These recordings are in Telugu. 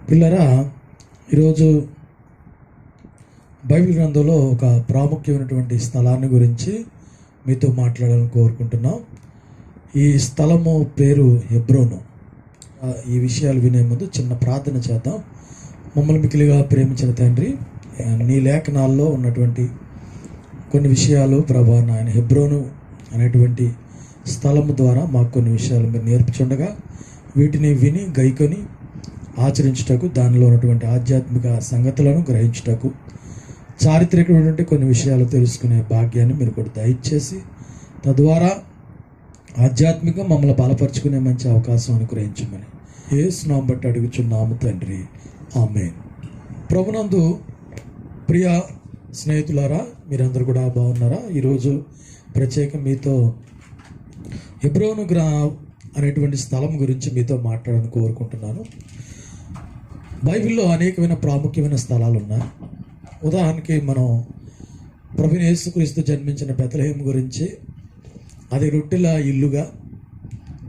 పిల్లరా, ఈరోజు బైబిల్ గ్రంథంలో ఒక ప్రాముఖ్యమైనటువంటి స్థలాన్ని గురించి మీతో మాట్లాడాలని కోరుకుంటున్నాం. ఈ స్థలము పేరు హెబ్రోను. ఈ విషయాలు వినే ముందు చిన్న ప్రార్థన చేద్దాం. మమ్మల్ని మిక్కిలిగా ప్రేమించిన తండ్రి, నీ లేఖనాల్లో ఉన్నటువంటి కొన్ని విషయాలు ప్రభా నాయన హెబ్రోను అనేటువంటి స్థలము ద్వారా మాకు కొన్ని విషయాలు మీరు నేర్పుచుండగా వీటిని విని గైకొని ఆచరించుటకు, దానిలో ఉన్నటువంటి ఆధ్యాత్మిక సంగతులను గ్రహించుటకు, చారిత్రకమైనటువంటి కొన్ని విషయాలు తెలుసుకునే భాగ్యాన్ని మీరు కూడా దయచేసి తద్వారా ఆధ్యాత్మిక మమ్మల్ని బలపరుచుకునే మంచి అవకాశం అనుగ్రహించమని యేసు నామమున బట్టి అడుగుచున్నాము తండ్రి, ఆమేన్. ప్రభునందు ప్రియ స్నేహితులారా, మీరందరూ కూడా బాగున్నారా? ఈరోజు ప్రత్యేకం మీతో హెబ్రోను అనేటువంటి స్థలం గురించి మీతో మాట్లాడాలని కోరుకుంటున్నాను. బైబిల్లో అనేకమైన ప్రాముఖ్యమైన స్థలాలు ఉన్నాయి. ఉదాహరణకి మనం ప్రభువైన యేసుక్రీస్తు జన్మించిన బెత్లెహేము గురించి, అది రొట్టెల ఇల్లుగా,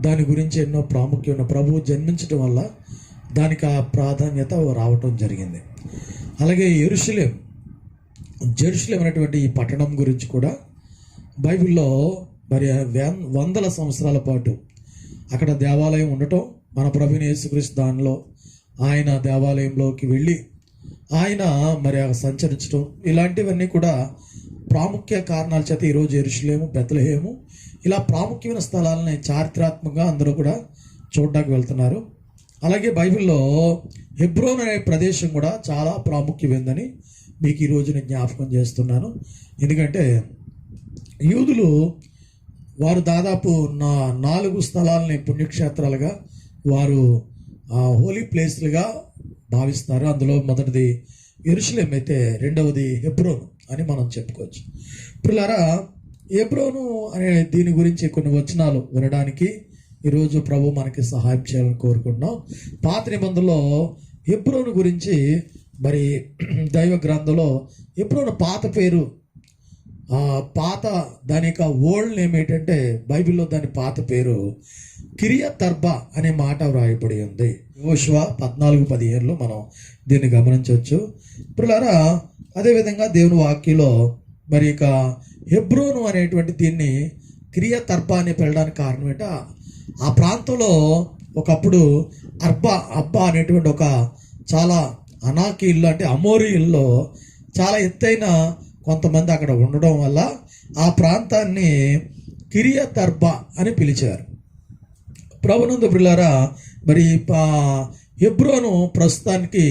దాని గురించి ఎన్నో ప్రాముఖ్యమైన ప్రభువు జన్మించడం వల్ల దానికి ఆ ప్రాధాన్యత రావటం జరిగింది. అలాగే జెరూసలేం అనేటువంటి ఈ పట్టణం గురించి కూడా బైబిల్లో మరి వందల సంవత్సరాల పాటు అక్కడ దేవాలయం ఉండటం, మన ప్రభువైన యేసుక్రీస్తు దానిలో ఆయన దేవాలయంలోకి వెళ్ళి ఆయన మరి సంచరించడం, ఇలాంటివన్నీ కూడా ప్రాముఖ్య కారణాల చేత ఈరోజు యెరూషలేము, బెత్లెహేము ఇలా ప్రాముఖ్యమైన స్థలాలని చారిత్రాత్మకంగా అందరూ కూడా చూడడానికి వెళ్తున్నారు. అలాగే బైబిల్లో హెబ్రోన్ అనే ప్రదేశం కూడా చాలా ప్రాముఖ్యమైందని మీకు ఈరోజు నేను జ్ఞాపకం చేస్తున్నాను. ఎందుకంటే యూదులు వారు దాదాపు 4 స్థలాలని పుణ్యక్షేత్రాలుగా వారు హోలీ ప్లేస్లుగా భావిస్తారు. అందులో మొదటిది యెరూషలేం అయితే రెండవది హెబ్రోను అని మనం చెప్పుకోవచ్చు. పిల్లరా, హెబ్రోను అనే దీని గురించి కొన్ని వచనాలు వినడానికి ఈరోజు ప్రభు మనకి సహాయం చేయాలని కోరుకుంటున్నాం. పాత నిబంధనలో హెబ్రోను గురించి మరి దైవ గ్రంథంలో హెబ్రోను పాత పేరు, దాని యొక్క ఓల్డ్ నేమ్ ఏంటంటే బైబిల్లో దాని పాత పేరు కిరియత్ అర్బా అనే మాట వ్రాయబడి ఉంది. యోషువ 14:15లో మనం దీన్ని గమనించవచ్చు. పిల్లరా, అదేవిధంగా దేవుని వాక్యంలో మరి ఇక హెబ్రోను అనేటువంటి దీన్ని కిరియత్ అర్బా అని పిలవడానికి కారణం ఏంటో, ఆ ప్రాంతంలో ఒకప్పుడు అబ్బా అనేటువంటి ఒక చాలా అనాకీ ఇల్లు, అంటే అమోరీ ఇల్లు చాలా ఎత్తైన కొంతమంది అక్కడ ఉండడం వల్ల ఆ ప్రాంతాన్ని కిరియత్ అర్బా అని పిలిచారు. ప్రభునందు పిల్లారా, మరి హెబ్రోను ప్రస్తుతానికి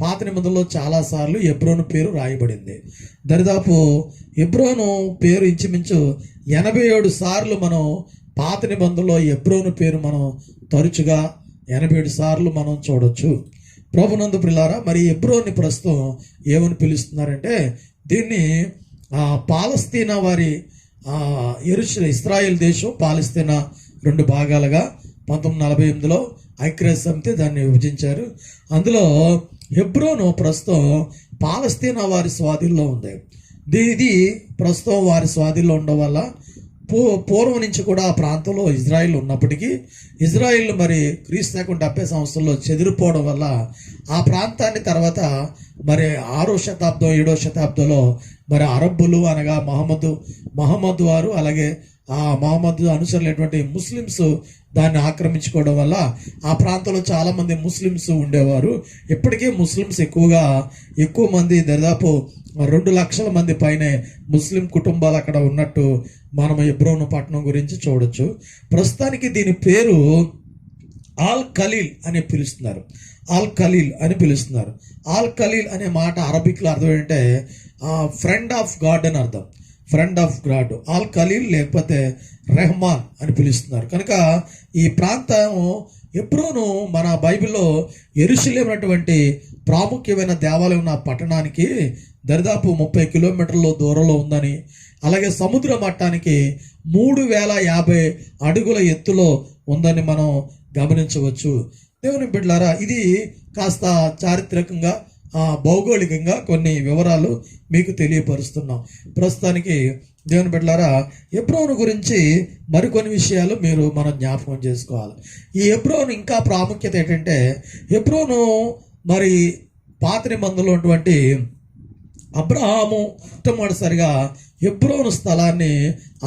పాత నిబంధనలో చాలాసార్లు హెబ్రోను పేరు రాయబడింది. దరిదాపు హెబ్రోను పేరు ఇంచుమించు 87 సార్లు మనం పాత నిబంధనలో హెబ్రోను పేరు మనం తరచుగా 87 సార్లు మనం చూడొచ్చు. ప్రభునందు పిల్లారా, మరి హెబ్రోన్ని ప్రస్తుతం ఏమని పిలుస్తున్నారంటే, దీన్ని పాలస్తీనా వారి ఇస్రాయేల్ దేశం పాలస్తీనా 2 భాగాలుగా 1948లో ఐక్యరాజ్య సమితి దాన్ని విభజించారు. అందులో హెబ్రోను ప్రస్తుతం పాలస్తీనా వారి స్వాధీనంలో ఉంది. ఇది ప్రస్తుతం వారి స్వాధీనంలో ఉండడం వల్ల పూర్వం నుంచి కూడా ఆ ప్రాంతంలో ఇజ్రాయిల్ ఉన్నప్పటికీ ఇజ్రాయిల్ మరి క్రీస్తు 70 సంవత్సరంలో చెదిరిపోవడం వల్ల ఆ ప్రాంతాన్ని తర్వాత మరి 6వ శతాబ్దం 7వ శతాబ్దంలో మరి అరబ్బులు అనగా మహమ్మద్ వారు, అలాగే ఆ మహమ్మద్ అనుసరులైనటువంటి ముస్లిమ్స్ దాన్ని ఆక్రమించుకోవడం వల్ల ఆ ప్రాంతంలో చాలామంది ముస్లిమ్స్ ఉండేవారు. ఇప్పటికే ముస్లిమ్స్ ఎక్కువ మంది, దాదాపు 2 లక్షల మంది పైనే ముస్లిం కుటుంబాలు అక్కడ ఉన్నట్టు మనం హెబ్రోను పట్టణం గురించి చూడొచ్చు. ప్రస్తుతానికి దీని పేరు ఆల్ ఖలీల్ అని పిలుస్తున్నారు. ఆల్ ఖలీల్ అనే మాట అరబిక్లో అర్థం ఏంటంటే ఫ్రెండ్ ఆఫ్ గాడ్ అని అర్థం. ఫ్రెండ్ ఆఫ్ గాడ్, ఆల్ ఖలీల్ లేకపోతే రెహమాన్ అని పిలుస్తున్నారు. కనుక ఈ ప్రాంతం హెబ్రోను మన బైబిల్లో యెరూషలేం అనేటువంటి ప్రాముఖ్యమైన దేవాలయం ఉన్న పట్టణానికి దరిదాపు 30 కిలోమీటర్ల దూరంలో ఉందని, అలాగే సముద్ర మట్టానికి 3050 అడుగుల ఎత్తులో ఉందని మనం గమనించవచ్చు. దేవుని బిడ్డలారా, ఇది కాస్త చారిత్రకంగా భౌగోళికంగా కొన్ని వివరాలు మీకు తెలియపరుస్తున్నాం. ప్రస్తుతానికి దేవుని బిడ్డలారా, హెబ్రోను గురించి మరికొన్ని విషయాలు మనం జ్ఞాపకం చేసుకోవాలి. ఈ హెబ్రోను ఇంకా ప్రాముఖ్యత ఏంటంటే, హెబ్రోను మరి పాత నిబంధనలో ఉన్నటువంటి అబ్రహాము మొట్టమొదటిసారిగా హెబ్రోను స్థలాన్ని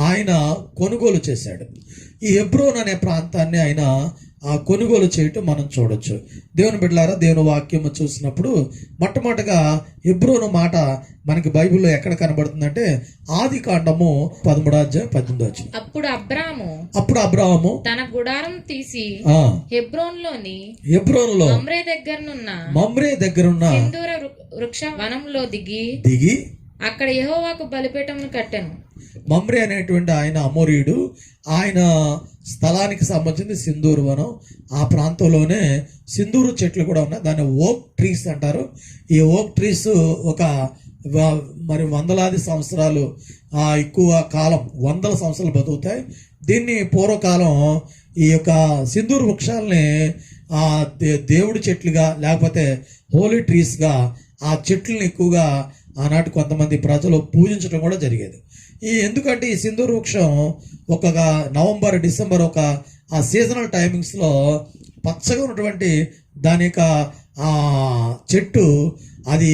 ఆయన కొనుగోలు చేశాడు. ఈ హెబ్రోన్ అనే ప్రాంతాన్ని ఆయన కొనుగోలు చేయటం మనం చూడొచ్చు. దేవుని బిడ్డలారా, దేవుని వాక్యం చూసినప్పుడు మొట్టమొదటిగా హెబ్రోను మాట మనకి బైబిల్లో ఎక్కడ కనబడుతుందంటే ఆదికాండము 13:18. అప్పుడు అబ్రాహాము తన గుడారం తీసి హెబ్రోనులో మమ్రే దగ్గరున్న సింధూర వృక్ష వనంలో దిగి అక్కడ యెహోవాకు బలిపీఠమును కట్టెను. మమ్రే అనేటువంటి ఆయన అమోరీయుడు. ఆయన స్థలానికి సంబంధించింది సింధూరు వనం. ఆ ప్రాంతంలోనే సింధూరు చెట్లు కూడా ఉన్నాయి. దాన్ని ఓక్ ట్రీస్ అంటారు. ఈ ఓక్ ట్రీస్ మరి వందలాది సంవత్సరాలు, ఎక్కువ కాలం, వందల సంవత్సరాలు బతుకుతాయి. దీన్ని పూర్వకాలం ఈ యొక్క సింధూరు వృక్షాలని దేవుడి చెట్లుగా లేకపోతే హోలీ ట్రీస్గా ఆ చెట్లను ఎక్కువగా ఆనాటి కొంతమంది ప్రజలు పూజించడం కూడా జరిగేది. ఎందుకంటే ఈ సింధూరు వృక్షం ఒక నవంబర్, డిసెంబర్ ఆ సీజనల్ టైమింగ్స్లో పచ్చగా ఉన్నటువంటి దాని యొక్క చెట్టు అది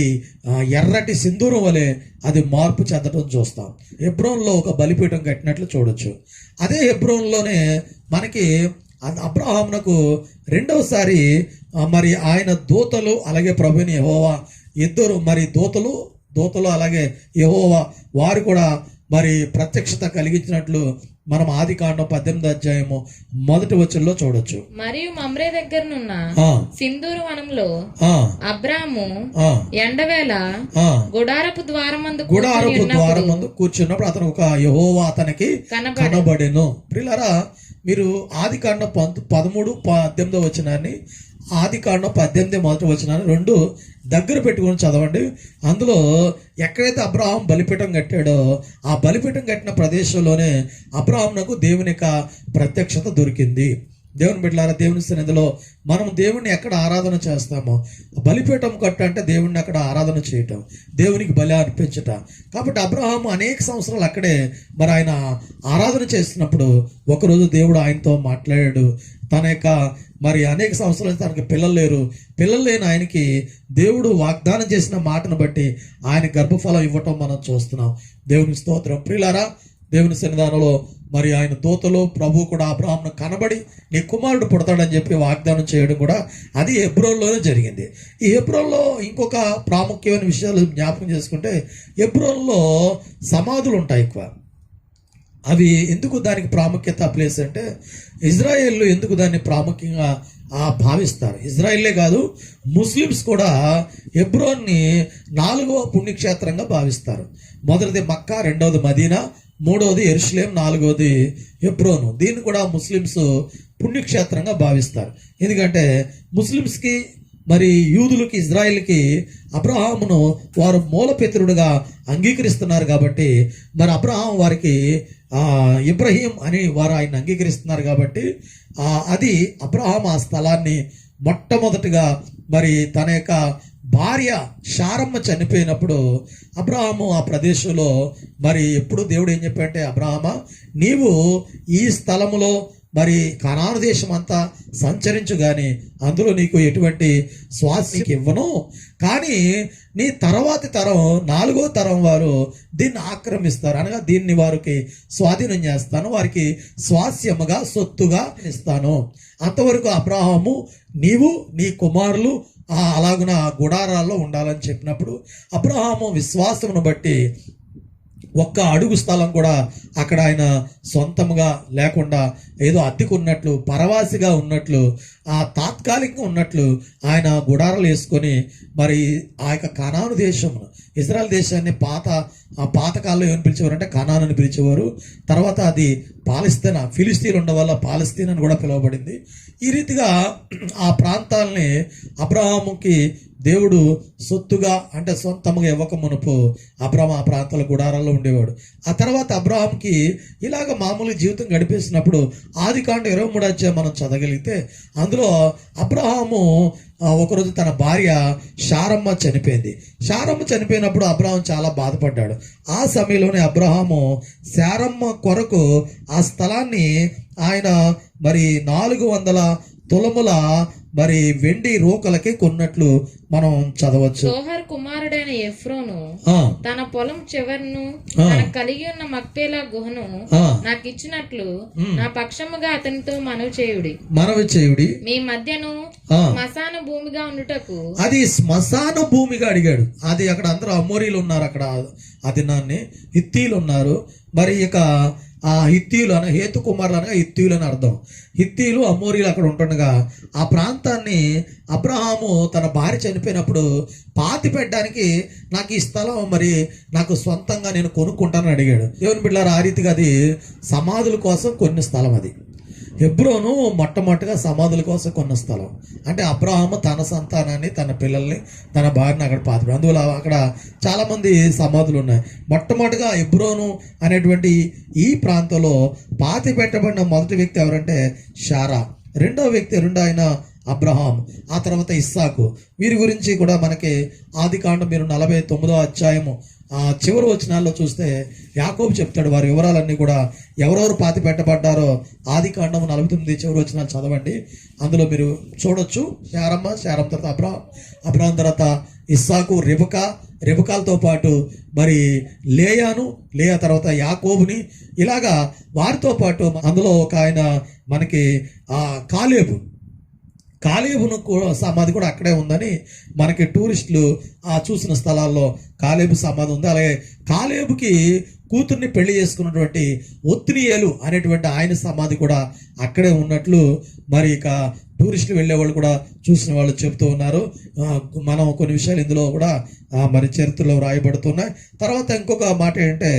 ఎర్రటి సింధూరం వలె అది మార్పు చెందడం చూస్తాం. హెబ్రోన్లో ఒక బలిపీఠం కట్టినట్లు చూడొచ్చు. అదే హెబ్రోన్లోనే మనకి అబ్రహామునకు రెండవసారి మరి ఆయన దూతలు అలాగే ప్రభుని యెహోవా ఇద్దరు మరి దూతలు అలాగే యెహోవా వారు కూడా మరి ప్రత్యక్షత కలిగించినట్లు మనం ఆదికాండం 18:1 చూడొచ్చు. మరియు మమ్రే దగ్గరనున్న సింధూరు వనంలో అబ్రాము ఎండవేళ గుడారపు ద్వారమందు కూర్చున్నప్పుడు అతను ఒక యెహోవా అతనికి కనబడెను. ప్రియులారా, మీరు ఆదికాండం 13:18 ఆదికాండం 18:1 రెండు దగ్గర పెట్టుకొని చదవండి. అందులో ఎక్కడైతే అబ్రహాం బలిపీఠం కట్టాడో ఆ బలిపీఠం కట్టిన ప్రదేశంలోనే అబ్రహామునకు దేవుని యొక్క ప్రత్యక్షత దొరికింది. దేవుని బిడ్డలారా, దేవుని సన్నిధిలో మనం దేవుణ్ణి ఎక్కడ ఆరాధన చేస్తామో, బలిపీఠం కట్ట అంటే దేవుణ్ణి అక్కడ ఆరాధన చేయటం, దేవునికి బలి అర్పించట. కాబట్టి అబ్రహాము అనేక సంవత్సరాలు అక్కడే మరి ఆయన ఆరాధన చేస్తున్నప్పుడు ఒకరోజు దేవుడు ఆయనతో మాట్లాడాడు. తన యొక్క మరి అనేక సంవత్సరాలు తనకి పిల్లలు లేని ఆయనకి దేవుడు వాగ్దానం చేసిన మాటను బట్టి ఆయన గర్భఫలం ఇవ్వటం మనం చూస్తున్నాం. దేవుని స్తోత్రం. ప్రియులారా, దేవుని సన్నిధానంలో మరి ఆయన దూతలు ప్రభు కూడా అబ్రహామును కనబడి నీ కుమారుడు పుడతాడని చెప్పి వాగ్దానం చేయడం కూడా అది హెబ్రోన్లోనే జరిగింది. ఈ హెబ్రోన్లో ఇంకొక ప్రాముఖ్యమైన విషయాలు జ్ఞాపకం చేసుకుంటే, హెబ్రోన్లో సమాధులు ఉంటాయి ఎక్కువ. అవి ఎందుకు దానికి ప్రాముఖ్యత ప్లేస్ అంటే, ఇజ్రాయేళ్ళు ఎందుకు దాన్ని ప్రాముఖ్యంగా భావిస్తారు. ఇజ్రాయిలే కాదు, ముస్లిమ్స్ కూడా హెబ్రోన్ని 4వ పుణ్యక్షేత్రంగా భావిస్తారు. మొదటిది మక్కా, రెండవది మదీనా, మూడవది యెరూషలేం, నాలుగవది హెబ్రోను. దీన్ని కూడా ముస్లిమ్స్ పుణ్యక్షేత్రంగా భావిస్తారు. ఎందుకంటే ముస్లిమ్స్కి మరి యూదులకి, ఇజ్రాయిల్కి అబ్రహామును వారు మూలపితరుడుగా అంగీకరిస్తున్నారు. కాబట్టి మరి అబ్రహాం వారికి ఇబ్రహీం అని వారు ఆయన అంగీకరిస్తున్నారు. కాబట్టి అది అబ్రహాం ఆ స్థలాన్ని మొట్టమొదటిగా మరి తన యొక్క భార్య శారమ్మ చనిపోయినప్పుడు అబ్రహాము ఆ ప్రదేశంలో మరి ఎప్పుడు దేవుడు ఏం చెప్పాడంటే, అబ్రహామా, నీవు ఈ స్థలములో మరి కనాను దేశం అంతా సంచరించు, కానీ అందులో నీకు ఎటువంటి స్వాస్థ్యం ఇవ్వను, కానీ నీ తర్వాతి తరం 4వ తరం వారు దీన్ని ఆక్రమిస్తారు, అనగా దీన్ని వారికి స్వాధీనం చేస్తాను, వారికి స్వాస్యముగా సొత్తుగా ఇస్తాను. అంతవరకు అబ్రహాము నీవు నీ కుమారులు అలాగున గుడారాల్లో ఉండాలని చెప్పినప్పుడు అబ్రహాము విశ్వాసమును బట్టి ఒక్క అడుగు స్థలం కూడా అక్కడ ఆయన సొంతంగా లేకుండా ఏదో అద్దెకున్నట్లు, పరవాసిగా ఉన్నట్లు, తాత్కాలికంగా ఉన్నట్లు ఆయన గుడారాలు వేసుకొని మరి ఆ యొక్క కనాను దేశమును, ఇజ్రాయెల్ దేశాన్ని పాతకాలంలో ఏమని పిలిచేవారు కనాను అని పిలిచేవారు. తర్వాత అది పాలస్తీనా, ఫిలిస్తీన్లు ఉండడం వల్ల పాలస్తీన్ అని కూడా పిలువబడింది. ఈ రీతిగా ఆ ప్రాంతాలని అబ్రహాముకి దేవుడు సొత్తుగా అంటే సొంతంగా ఇవ్వక మునుపు అబ్రహాం ఆ ప్రాంతాల గుడారాల్లో ఉండేవాడు. ఆ తర్వాత అబ్రహాంకి ఇలాగ మామూలు జీవితం గడిపేసినప్పుడు ఆదికాండం 23 మనం చదవగలిగితే అందులో అబ్రహాము ఒకరోజు తన భార్య శారమ్మ చనిపోయింది. శారమ్మ చనిపోయినప్పుడు అబ్రహాం చాలా బాధపడ్డాడు. ఆ సమయంలోనే అబ్రహాము శారమ్మ కొరకు ఆ స్థలాన్ని ఆయన మరి 400 తులముల మరి వెండి రోకలకి కొన్నట్లు మనం చదవచ్చు. సోహర్ కుమారుడైన ఎఫ్రోను ఆ తన పొలం చివరను తన కలిగి ఉన్న మక్పేలా గుహను నాకు ఇచ్చినట్లు నా పక్షముగా అతనితో మనవి చేయుడి. మీ మధ్యను శ్మశాన భూమిగా ఉండుటకు. అది శ్మశాన భూమిగా అడిగాడు. అది అక్కడ అందరూ అమోరీలు ఉన్నారు, అక్కడ ఆ దినాన్ని హిత్తీలు ఉన్నారు. మరి ఇక ఆ హిత్తీయులు అన హేతు కుమారులు అనగా హిత్తీయులు అని అర్థం. హిత్తీయులు అమోరీలు అక్కడ ఉంటుండగా ఆ ప్రాంతాన్ని అబ్రహాము తన భార్య చనిపోయినప్పుడు పాతి పెట్టడానికి నాకు ఈ స్థలం మరి నాకు సొంతంగా నేను కొనుక్కుంటానని అడిగాడు. దేవుని బిడ్డలారా, ఆ రీతిగా అది సమాధుల కోసం కొన్ని స్థలం. అది హెబ్రోను మొట్టమొదటిగా సమాధుల కోసం కొన్న స్థలం. అంటే అబ్రహాము తన సంతానాన్ని, తన పిల్లల్ని, తన భార్యని అక్కడ పాతిపెట్టాడు. అందువల్ల అక్కడ చాలామంది సమాధులు ఉన్నాయి. మొట్టమొదటిగా హెబ్రోను అనేటువంటి ఈ ప్రాంతంలో పాతి పెట్టబడిన మొదటి వ్యక్తి ఎవరంటే శారా. రెండో ఆయన అబ్రహాం, ఆ తర్వాత ఇస్సాకు. వీరి గురించి కూడా మనకి ఆదికాండం మీరు 49వ అధ్యాయము చివరి వచనాల్లో చూస్తే యాకోబు చెప్తాడు. వారి వివరాలన్నీ కూడా ఎవరెవరు పాతి పెట్టబడ్డారో ఆదికాండం 49 చివరి వచనాలు చదవండి. అందులో మీరు చూడొచ్చు. శారం తర్వాత అబ్రహాం తర్వాత ఇస్సాకు, రెబకాలతో పాటు మరి లేయా తర్వాత యాకోబుని, ఇలాగా వారితో పాటు అందులో ఒక ఆయన మనకి కాలేబును సమాధి కూడా అక్కడే ఉందని మనకి టూరిస్టులు చూసిన స్థలాల్లో కాలేబు సమాధి ఉంది. అలాగే కాలేబుకి కూతుర్ని పెళ్లి చేసుకున్నటువంటి ఒత్నియేలు అనేటువంటి ఆయన సమాధి కూడా అక్కడే ఉన్నట్లు మరి ఇక టూరిస్టులు వెళ్ళేవాళ్ళు కూడా చూసిన వాళ్ళు చెప్తూ ఉన్నారు. మనం కొన్ని విషయాలు ఇందులో కూడా మరి చరిత్రలో వ్రాయబడుతున్నాయి. తర్వాత ఇంకొక మాట ఏంటంటే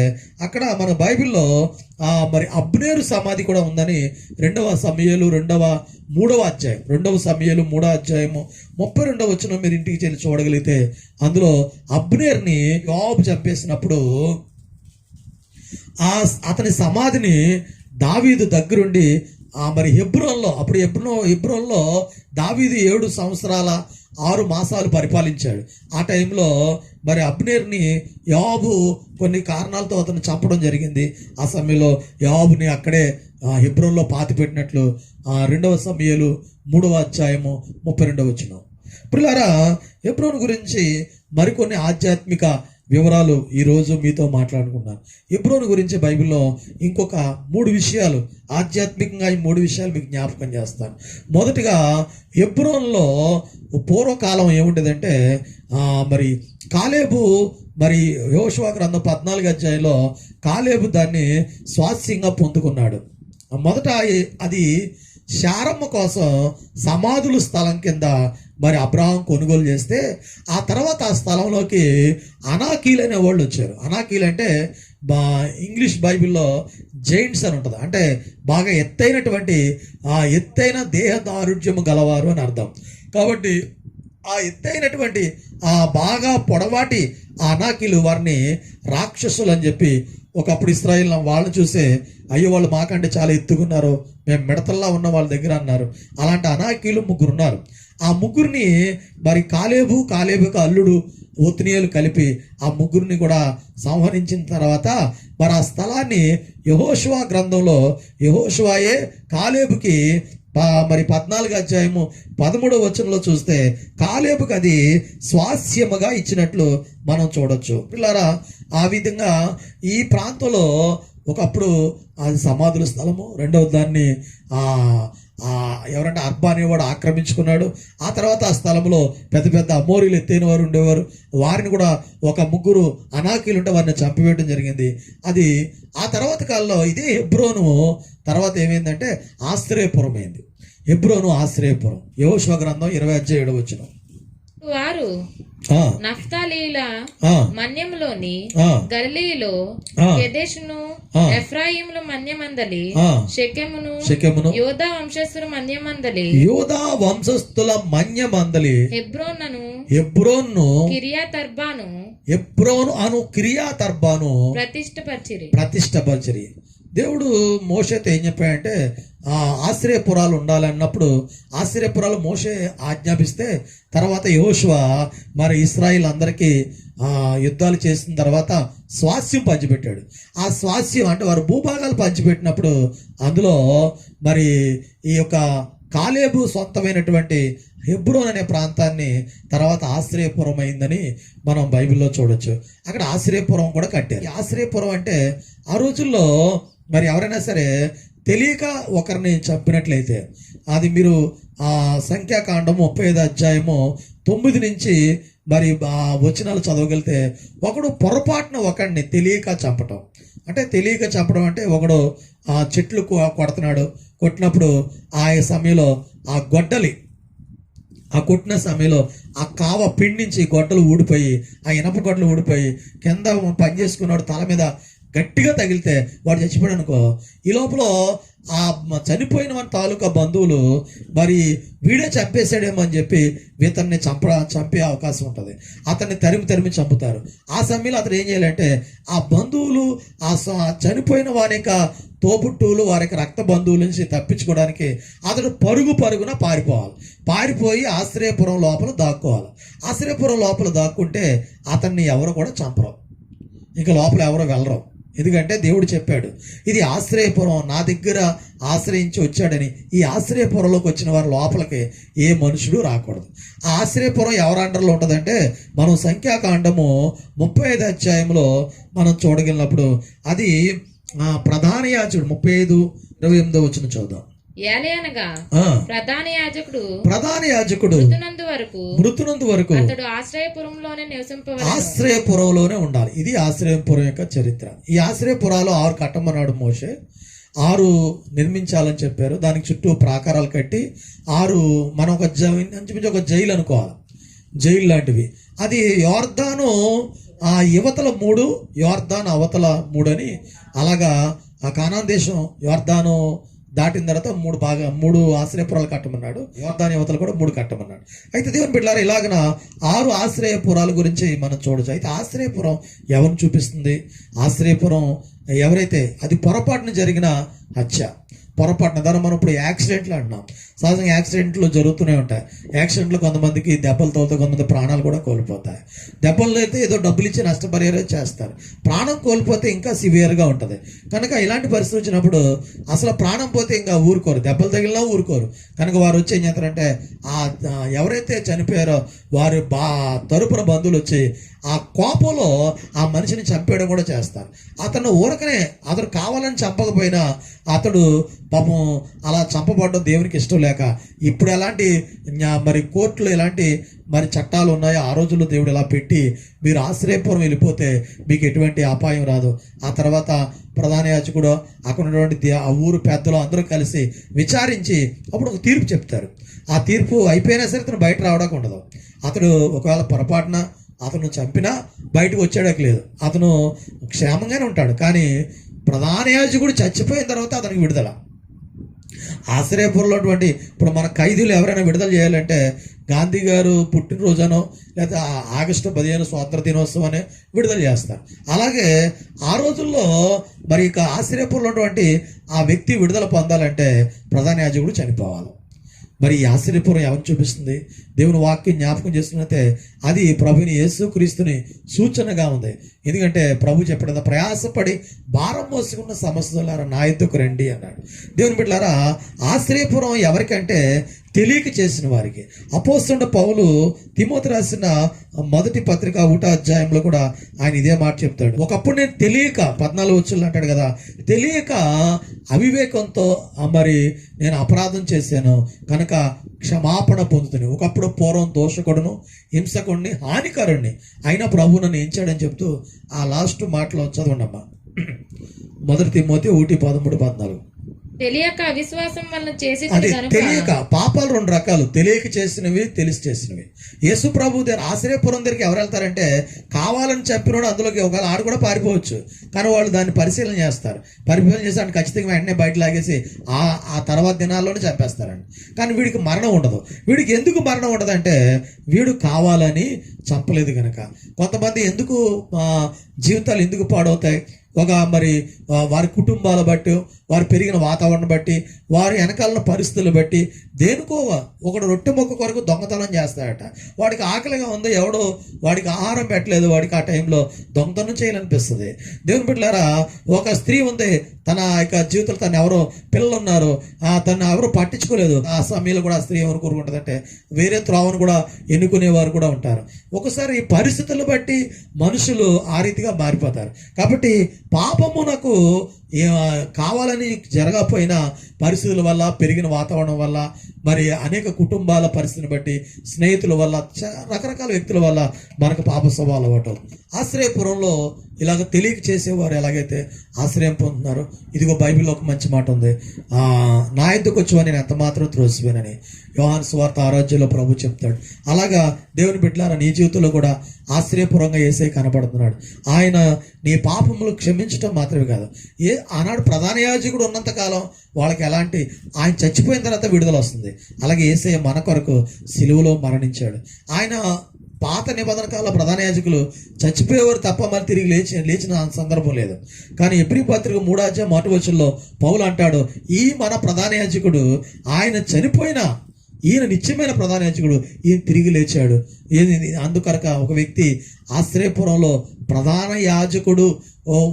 అక్కడ మన బైబిల్లో మరి అబ్నేరు సమాధి కూడా ఉందని 2వ సమూయేలు 3వ అధ్యాయం 2వ సమూయేలు 3వ అధ్యాయము 32వ వచనం మీరు ఇంటికి చేరి చూడగలిగితే అందులో అబ్నేర్ని యోబు చంపేసినప్పుడు అతని సమాధిని దావీదు దగ్గరుండి మరి హెబ్రోన్లో దావీదు 7 సంవత్సరాల 6 మాసాలు పరిపాలించాడు. ఆ టైంలో మరి అబ్నేర్ని యోబు కొన్ని కారణాలతో అతను చంపడం జరిగింది. ఆ సమయంలో యోబుని అక్కడే హెబ్రోన్లో పాతి పెట్టినట్లు 2వ సమూయేలు 3వ అధ్యాయము 32వ వచనం. ప్రియులారా, హెబ్రోను గురించి మరికొన్ని ఆధ్యాత్మిక వివరాలు ఈరోజు మీతో మాట్లాడుకున్నాను. హెబ్రోను గురించి బైబిల్లో ఇంకొక 3 విషయాలు, ఆధ్యాత్మికంగా ఈ 3 విషయాలు మీకు జ్ఞాపకం చేస్తాను. మొదటిగా హెబ్రోన్లో పూర్వకాలం ఏముండేదంటే మరి కాలేబు మరి యెహోషువ గ్రంథం 14వ అధ్యాయంలో కాలేబు దాన్ని స్వాస్యంగా పొందుకున్నాడు. మొదట అది శారమ్మ కోసం సమాధుల స్థలం కింద మరి అబ్రహాం కొనుగోలు చేస్తే ఆ తర్వాత ఆ స్థలంలోకి అనాకీలు అనే వాళ్ళు వచ్చారు. అనాకీలు అంటే ఇంగ్లీష్ బైబిల్లో జైంట్స్ అని ఉంటుంది. అంటే బాగా ఎత్తైన దేహ దారుఢ్యము గలవారు అని అర్థం. కాబట్టి ఆ ఎత్తైనటువంటి బాగా పొడవాటి అనాకీలు వారిని రాక్షసులు అని చెప్పి ఒకప్పుడు ఇశ్రాయేల్ వాళ్ళని చూసే అయ్యో వాళ్ళు మాకంటే చాలా ఎత్తుకున్నారు, మేము మిడతల్లా ఉన్న వాళ్ళ దగ్గర అన్నారు. అలాంటి అనాకీలు 3 ఉన్నారు. ఆ 3ని మరి కాలేబుకు అల్లుడు ఒత్నియేలు కలిపి ఆ 3ని కూడా సంహరించిన తర్వాత మరి ఆ స్థలాన్ని యెహోషువ గ్రంథంలో యెహోషువాయే కాలేబుకి మరి 14వ అధ్యాయము 13వ వచనంలో చూస్తే కాలేబుకి అది స్వాస్యముగా ఇచ్చినట్లు మనం చూడొచ్చు. పిల్లారా, ఆ విధంగా ఈ ప్రాంతంలో ఒకప్పుడు అది సమాధుల స్థలము. రెండవ దాన్ని ఎవరంటే అర్బా అనేవాడు ఆక్రమించుకున్నాడు. ఆ తర్వాత ఆ స్థలంలో పెద్ద అమోరీలు ఎత్తైన వారు ఉండేవారు. వారిని కూడా ఒక 3 అనాకీలు ఉంటే వారిని చంపివేయడం జరిగింది. అది ఆ తర్వాత కాలంలో ఇదే హెబ్రోను తర్వాత ఏమైందంటే ఆశ్రయపురం అయింది. హెబ్రోను ఆశ్రయపురం. యెహోషువ గ్రంథం 20:7 వచనం. వారు నఫ్తాలీల మన్యంలోని గలిలీలో కెదెషును ఎఫ్రాయిముల మన్యమందలి షెకెమును యోదా వంశస్థుల మన్యమందలి హెబ్రోను కిర్యాతర్బాను ప్రతిష్టపరిచిరి. దేవుడు మోషేతో ఏం చెప్పాడంటే ఆశ్రయపురాలు ఉండాలన్నప్పుడు ఆశ్రయపురాలు మోషే ఆజ్ఞాపిస్తే తర్వాత యెహోషువ మరి ఇశ్రాయేల్ అందరికీ యుద్ధాలు చేసిన తర్వాత స్వాస్యం పంచిపెట్టాడు. ఆ స్వాస్యం అంటే వారు భూభాగాలు పంచిపెట్టినప్పుడు అందులో మరి ఈ యొక్క కాలేబు సొంతమైనటువంటి హెబ్రోన్ అనే ప్రాంతాన్ని తర్వాత ఆశ్రయపురం అయిందని మనం బైబిల్లో చూడొచ్చు. అక్కడ ఆశ్రయపురం కూడా కట్టారు. ఈ ఆశ్రయపురం అంటే ఆ రోజుల్లో మరి ఎవరైనా సరే తెలియక ఒకరిని చంపినట్లయితే అది మీరు సంఖ్యాకాండం 35 అధ్యాయము 9 నుంచి మరి వచనాలు చదవగలిగితే ఒకడు పొరపాటున ఒకడిని తెలియక చంపటం. అంటే తెలియక చంపడం అంటే ఒకడు చెట్లు కొడుతున్నాడు, కొట్టినప్పుడు ఆ సమయంలో ఆ గొడ్డలి కొట్టిన సమయంలో ఆ కావ పిండించి గొడ్డలు ఊడిపోయి ఆ ఇనప గొడ్డలు ఊడిపోయి కింద పని చేసుకున్నాడు తల మీద గట్టిగా తగిలితే వాడు చచ్చిపోయాడు అనుకో. ఈ లోపల ఆ చనిపోయిన మన తాలూకా బంధువులు మరి వీడే చంపేశాడేమో అని చెప్పి ఇతన్ని చంపే అవకాశం ఉంటుంది. అతన్ని తరిమి చంపుతారు. ఆ సమయంలో అతను ఏం చేయాలంటే ఆ బంధువులు ఆ చనిపోయిన వారి యొక్క తోబుట్టువులు వారి యొక్క రక్త బంధువుల నుంచి తప్పించుకోవడానికి అతడు పరుగున పారిపోయి ఆశ్రయపురం లోపల దాక్కోవాలి. ఆశ్రయపురం లోపల దాక్కుంటే అతన్ని ఎవరు కూడా చంపరు, ఇంకా లోపల ఎవరు వెళ్ళరు. ఎందుకంటే దేవుడు చెప్పాడు ఇది ఆశ్రయపురం, నా దగ్గర ఆశ్రయించి వచ్చాడని. ఈ ఆశ్రయపురంలోకి వచ్చిన వారి లోపలికి ఏ మనుషుడు రాకూడదు. ఆ ఆశ్రయపురం ఎవరి అండర్లో ఉంటుందంటే మనం సంఖ్యాకాండము 35 అధ్యాయంలో మనం చూడగలిగినప్పుడు అది ప్రధాన యాజకుడు 35:28 వచనం చదువుదాం. ప్రధాన యాజకుడు మృతునందు వరకు అతడు ఆశ్రయపురంలోనే ఉండాలి. ఇది ఆశ్రయపురం యొక్క చరిత్ర. ఈ ఆశ్రయపురాలు 6 కట్టమన్నాడు మోషే. 6 నిర్మించాలని చెప్పారు. దానికి చుట్టూ ప్రాకారాలు కట్టి 6 మనం ఒక జైలు అనుకోవాలి, జైలు లాంటివి. అది యోర్దాను యువతల 3, యోర్దాను అవతల 3 అని అలాగా ఆ కానాన్ దేశం యోర్దాను దాటిన తర్వాత 3 ఆశ్రయపురాలు కట్టమన్నాడు. యోర్దాను యువతలు కూడా 3 కట్టమన్నాడు. అయితే దేవుని బిడ్డలారా ఇలాగన 6 ఆశ్రయపురాల గురించి మనం చూడొచ్చు. అయితే ఆశ్రయపురం ఎవరిని చూపిస్తుంది? ఆశ్రయపురం ఎవరైతే అది పొరపాటున జరిగిన హత్య, పొరపాటున దాన్ని మనం ఇప్పుడు యాక్సిడెంట్లు అంటున్నాం. సహజంగా యాక్సిడెంట్లు జరుగుతూనే ఉంటాయి. యాక్సిడెంట్లు కొంతమందికి దెబ్బలు తోలుతో కొంతమంది ప్రాణాలు కూడా కోల్పోతాయి. దెబ్బలు అయితే ఏదో డబ్బులు ఇచ్చి నష్టపరిహారం చేస్తారు. ప్రాణం కోల్పోతే ఇంకా సివియర్గా ఉంటుంది. కనుక ఇలాంటి పరిస్థితి వచ్చినప్పుడు అసలు ప్రాణం పోతే ఇంకా ఊరుకోరు, దెబ్బలు తగిలినా ఊరుకోరు. కనుక వారు వచ్చి ఏం చేస్తారంటే ఎవరైతే చనిపోయారో వారు తరపున బంధువులు వచ్చి ఆ కోపంలో ఆ మనిషిని చంపేయడం కూడా చేస్తారు. అతను ఊరకనే అతడు కావాలని చంపకపోయినా అతడు పాపం అలా చంపబడడం దేవునికి ఇష్టం లేక ఇప్పుడు ఎలాంటి మరి కోర్టులో ఎలాంటి మరి చట్టాలు ఉన్నాయో ఆ రోజుల్లో దేవుడు ఎలా పెట్టి మీరు ఆశ్రయపురం వెళ్ళిపోతే మీకు ఎటువంటి అపాయం రాదు. ఆ తర్వాత ప్రధాన యాజకుడు అక్కడ ఉన్నటువంటి ఆ ఊరు పెద్దలు అందరూ కలిసి విచారించి అప్పుడు ఒక తీర్పు చెప్తారు. ఆ తీర్పు అయిపోయినా సరే అతను బయట రావడానికి ఉండదు. అతడు ఒకవేళ పొరపాటున అతను చంపినా బయటకు వచ్చేయడానికి లేదు, అతను క్షేమంగానే ఉంటాడు. కానీ ప్రధాన యాజకుడు చచ్చిపోయిన తర్వాత అతనికి విడుదల. ఆశ్రయపురంలో ఇప్పుడు మన ఖైదీలు ఎవరైనా విడుదల చేయాలంటే గాంధీ గారు పుట్టినరోజనో లేదా ఆగస్టు 15 స్వాతంత్ర దినోత్సవం అనే విడుదల చేస్తారు. అలాగే ఆ రోజుల్లో మరి ఇక ఆశ్రయపురంలో ఉన్నటువంటి ఆ వ్యక్తి విడుదల పొందాలంటే ప్రధాన యాజకుడు చనిపోవాలి. మరి ఈ ఆశ్చర్యపురం ఎవరిని చూపిస్తుంది? దేవుని వాక్యం జ్ఞాపకం చేస్తున్నట్టే అది ప్రభుని యేసుక్రీస్తుని సూచనగా ఉంది. ఎందుకంటే ప్రభు చెప్పిన ప్రయాసపడి భారం మోసుకున్న సమస్యలారా నా ఎద్దుకు రండి అన్నాడు. దేవుని బిడ్డలారా ఆశ్రయపురం ఎవరికంటే తెలియక చేసిన వారికి. అపోస్తలుడైన పౌలు తిమోతి రాసిన 1 పత్రిక 1 అధ్యాయంలో కూడా ఆయన ఇదే మాట చెప్తాడు. ఒకప్పుడు నేను తెలియక 14 వచనాలు అంటాడు కదా, తెలియక అవివేకంతో మరి నేను అపరాధం చేశాను కనుక క్షమాపణ పొందుతాను. ఒకప్పుడు పూర్వం దోషకుడును హింసకుడిని హానికరుణ్ణి అయినా ప్రభు నన్ను ఎంచాడని చెప్తూ ఆ లాస్ట్ మాటలో చదవండమ్మా. 1 తిమోతి 1:13-14. తెలియక అవిశ్వాసం వల్ల చేసి తెలియక పాపాలు 2 రకాలు, తెలియక చేసినవి, తెలిసి చేసినవి. యేసు ప్రభు దగ్గర ఆశ్రయపురం దగ్గరికి ఎవరు వెళ్తారంటే కావాలని చెప్పినోడు అందులోకి ఒకవేళ ఆడు కూడా పారిపోవచ్చు. కానీ వాళ్ళు దాన్ని పరిశీలన చేస్తారు. పరిశీలన చేసి అంటే ఖచ్చితంగా వెంటనే బయట లాగేసి ఆ తర్వాత దినాల్లోనే చంపేస్తారండి. కానీ వీడికి మరణం ఉండదు. వీడికి ఎందుకు మరణం ఉండదు అంటే వీడు కావాలని చంపలేదు కనుక. కొంతమంది ఎందుకు జీవితాలు ఎందుకు పాడవుతాయి? మరి వారి కుటుంబాల బట్టి, వారు పెరిగిన వాతావరణం బట్టి, వారి వెనకాల పరిస్థితులు బట్టి దేనికో ఒకడు రొట్టె మొక్క కొరకు దొంగతనం చేస్తాడట. వాడికి ఆకలిగా ఉంది, ఎవడో వాడికి ఆహారం పెట్టలేదు, వాడికి ఆ టైంలో దొంగతనం చేయాలనిపిస్తుంది. దేవుని బిడ్డలారా ఒక స్త్రీ ఉంది, తన యొక్క జీవితంలో తను ఎవరో పిల్లలు ఉన్నారు, తను ఎవరు పట్టించుకోలేదు. ఆ సమయంలో కూడా ఆ స్త్రీ ఎవరు కోరుకుంటుందంటే వేరే త్రోవను కూడా ఎన్నుకునేవారు కూడా ఉంటారు. ఒకసారి ఈ పరిస్థితులను బట్టి మనుషులు ఆ రీతిగా మారిపోతారు. కాబట్టి పాపమునకు కావాలని జరగకపోయినా పరిస్థితుల వల్ల, పెరిగిన వాతావరణం వల్ల, మరి అనేక కుటుంబాల పరిస్థితిని బట్టి, స్నేహితుల వల్ల, రకరకాల వ్యక్తుల వల్ల మనకు పాప స్వభావం అవ్వటం. ఆశ్రయపురంలో ఇలాగ తెలియక చేసేవారు ఎలాగైతే ఆశ్రయం పొందుతున్నారు, ఇదిగో బైబిల్లో ఒక మంచి మాట ఉంది, నా ఎద్దుకు వచ్చి నేను ఎంత మాత్రం త్రోసిపోయానని యోహాను సువార్త 6 ప్రభు చెప్తాడు. అలాగా దేవుని బిడ్డలారా, నీ జీవితంలో కూడా ఆశ్రయపురంగా యేసయ్య కనపడుతున్నాడు. ఆయన నీ పాపములు క్షమించడం మాత్రమే కాదు, ఆనాడు ప్రధాన యాజకుడు ఉన్నంత కాలం వాళ్ళకి ఎలాంటి, ఆయన చచ్చిపోయిన తర్వాత విడుదల వస్తుంది. అలాగే యేసయ్య మన కొరకు సిలువలో మరణించాడు. ఆయన పాత నిబంధన కాలంలో ప్రధాన యాజకులు చచ్చిపోయేవారు తప్ప మరి తిరిగి లేచిన సందర్భం లేదు. కానీ ఎబ్రీ పత్రిక 3:1 పౌలు అంటాడు, ఈ మన ప్రధాన యాజకుడు ఆయన చనిపోయినా ఈయన నిత్యమైన ప్రధాన యాజకుడు, ఈయన తిరిగి లేచాడు. అందుకరక ఒక వ్యక్తి ఆశ్రయపురంలో ప్రధాన యాజకుడు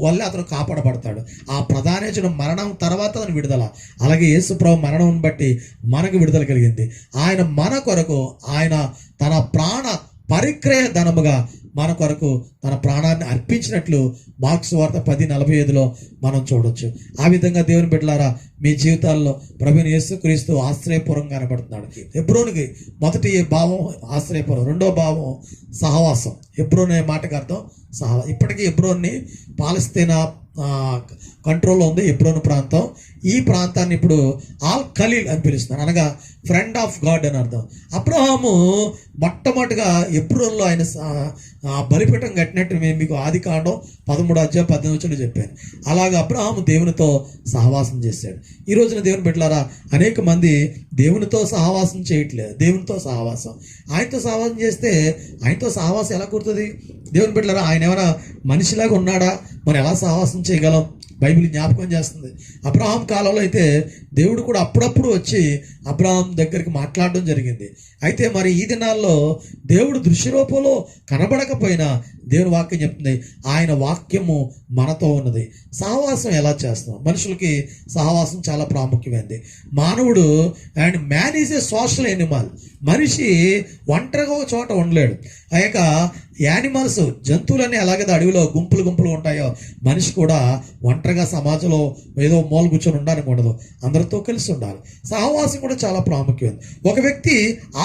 వల్ల అతను కాపాడబడతాడు. ఆ ప్రధాన యాజకుడు మరణం తర్వాత అతను విడుదల. అలాగే యేసుప్రభు మరణం బట్టి మనకు విడుదల కలిగింది. ఆయన మన కొరకు ఆయన తన ప్రాణ పరిక్రయ ధనముగా మన కొరకు తన ప్రాణాన్ని అర్పించినట్లు మార్కు సువార్త 10:45 మనం చూడొచ్చు. ఆ విధంగా దేవుని బిడ్డలారా, మీ జీవితాల్లో ప్రభువైన యేసుక్రీస్తు ఆశ్రయపురం కనబడుతున్నాడు. హెబ్రోనుకి మొదటి భావం ఆశ్రయపురం, రెండో భావం సహవాసం. హెబ్రోన్ అనే మాటకు అర్థం సహవాసం. ఇప్పటికీ హెబ్రోన్ని పాలస్తీనా కంట్రోల్లో ఉంది, హెబ్రోను ప్రాంతం. ఈ ప్రాంతాన్ని ఇప్పుడు ఆల్ ఖలీల్ అని పిలుస్తున్నారు, అనగా ఫ్రెండ్ ఆఫ్ గాడ్ అని అర్థం. అబ్రహాము మొట్టమొదటిగా హెబ్రోన్లో ఆయన బలిపీఠం కట్టినట్టు మేము మీకు ఆదికాండం 13:18 చెప్పాను. అలాగే అబ్రహాము దేవునితో సహవాసం చేశాడు. ఈ రోజున దేవుని బిడ్డలారా, అనేక మంది దేవునితో సహవాసం చేయట్లేదు. దేవునితో సహవాసం, ఆయనతో సహవాసం చేస్తే ఆయనతో సహవాసం ఎలా కుదురుతుంది? దేవుని బిడ్డలారా, ఆయన ఏమైనా మనిషిలాగా ఉన్నాడా? మరి ఎలా సహవాసం చేయగలం? బైబిల్ జ్ఞాపకం చేస్తుంది. అబ్రహాం కాలంలో అయితే దేవుడు కూడా అప్పుడప్పుడు వచ్చి అబ్రహాం దగ్గరికి మాట్లాడడం జరిగింది. అయితే మరి ఈ దినాల్లో దేవుడు దృశ్య రూపంలో కనబడకపోయినా దేవుని వాక్యం చెప్తుంది, ఆయన వాక్యము మనతో ఉన్నది. సహవాసం ఎలా చేస్తాం? మనుషులకి సహవాసం చాలా ప్రాముఖ్యమైనది. మానవుడు and man is a social Animal. మనిషి ఒంటరిగా ఒక చోట ఉండలేడు. ఆ యొక్క యానిమల్స్, జంతువులన్నీ ఎలాగైతే అడవిలో గుంపులు గుంపులు ఉంటాయో, మనిషి కూడా ఒంటరిగా సమాజంలో ఏదో మూల కూర్చొని ఉండడానికి ఉండదు, అందరితో కలిసి ఉండాలి. సహవాసం కూడా చాలా ప్రాముఖ్యం. ఒక వ్యక్తి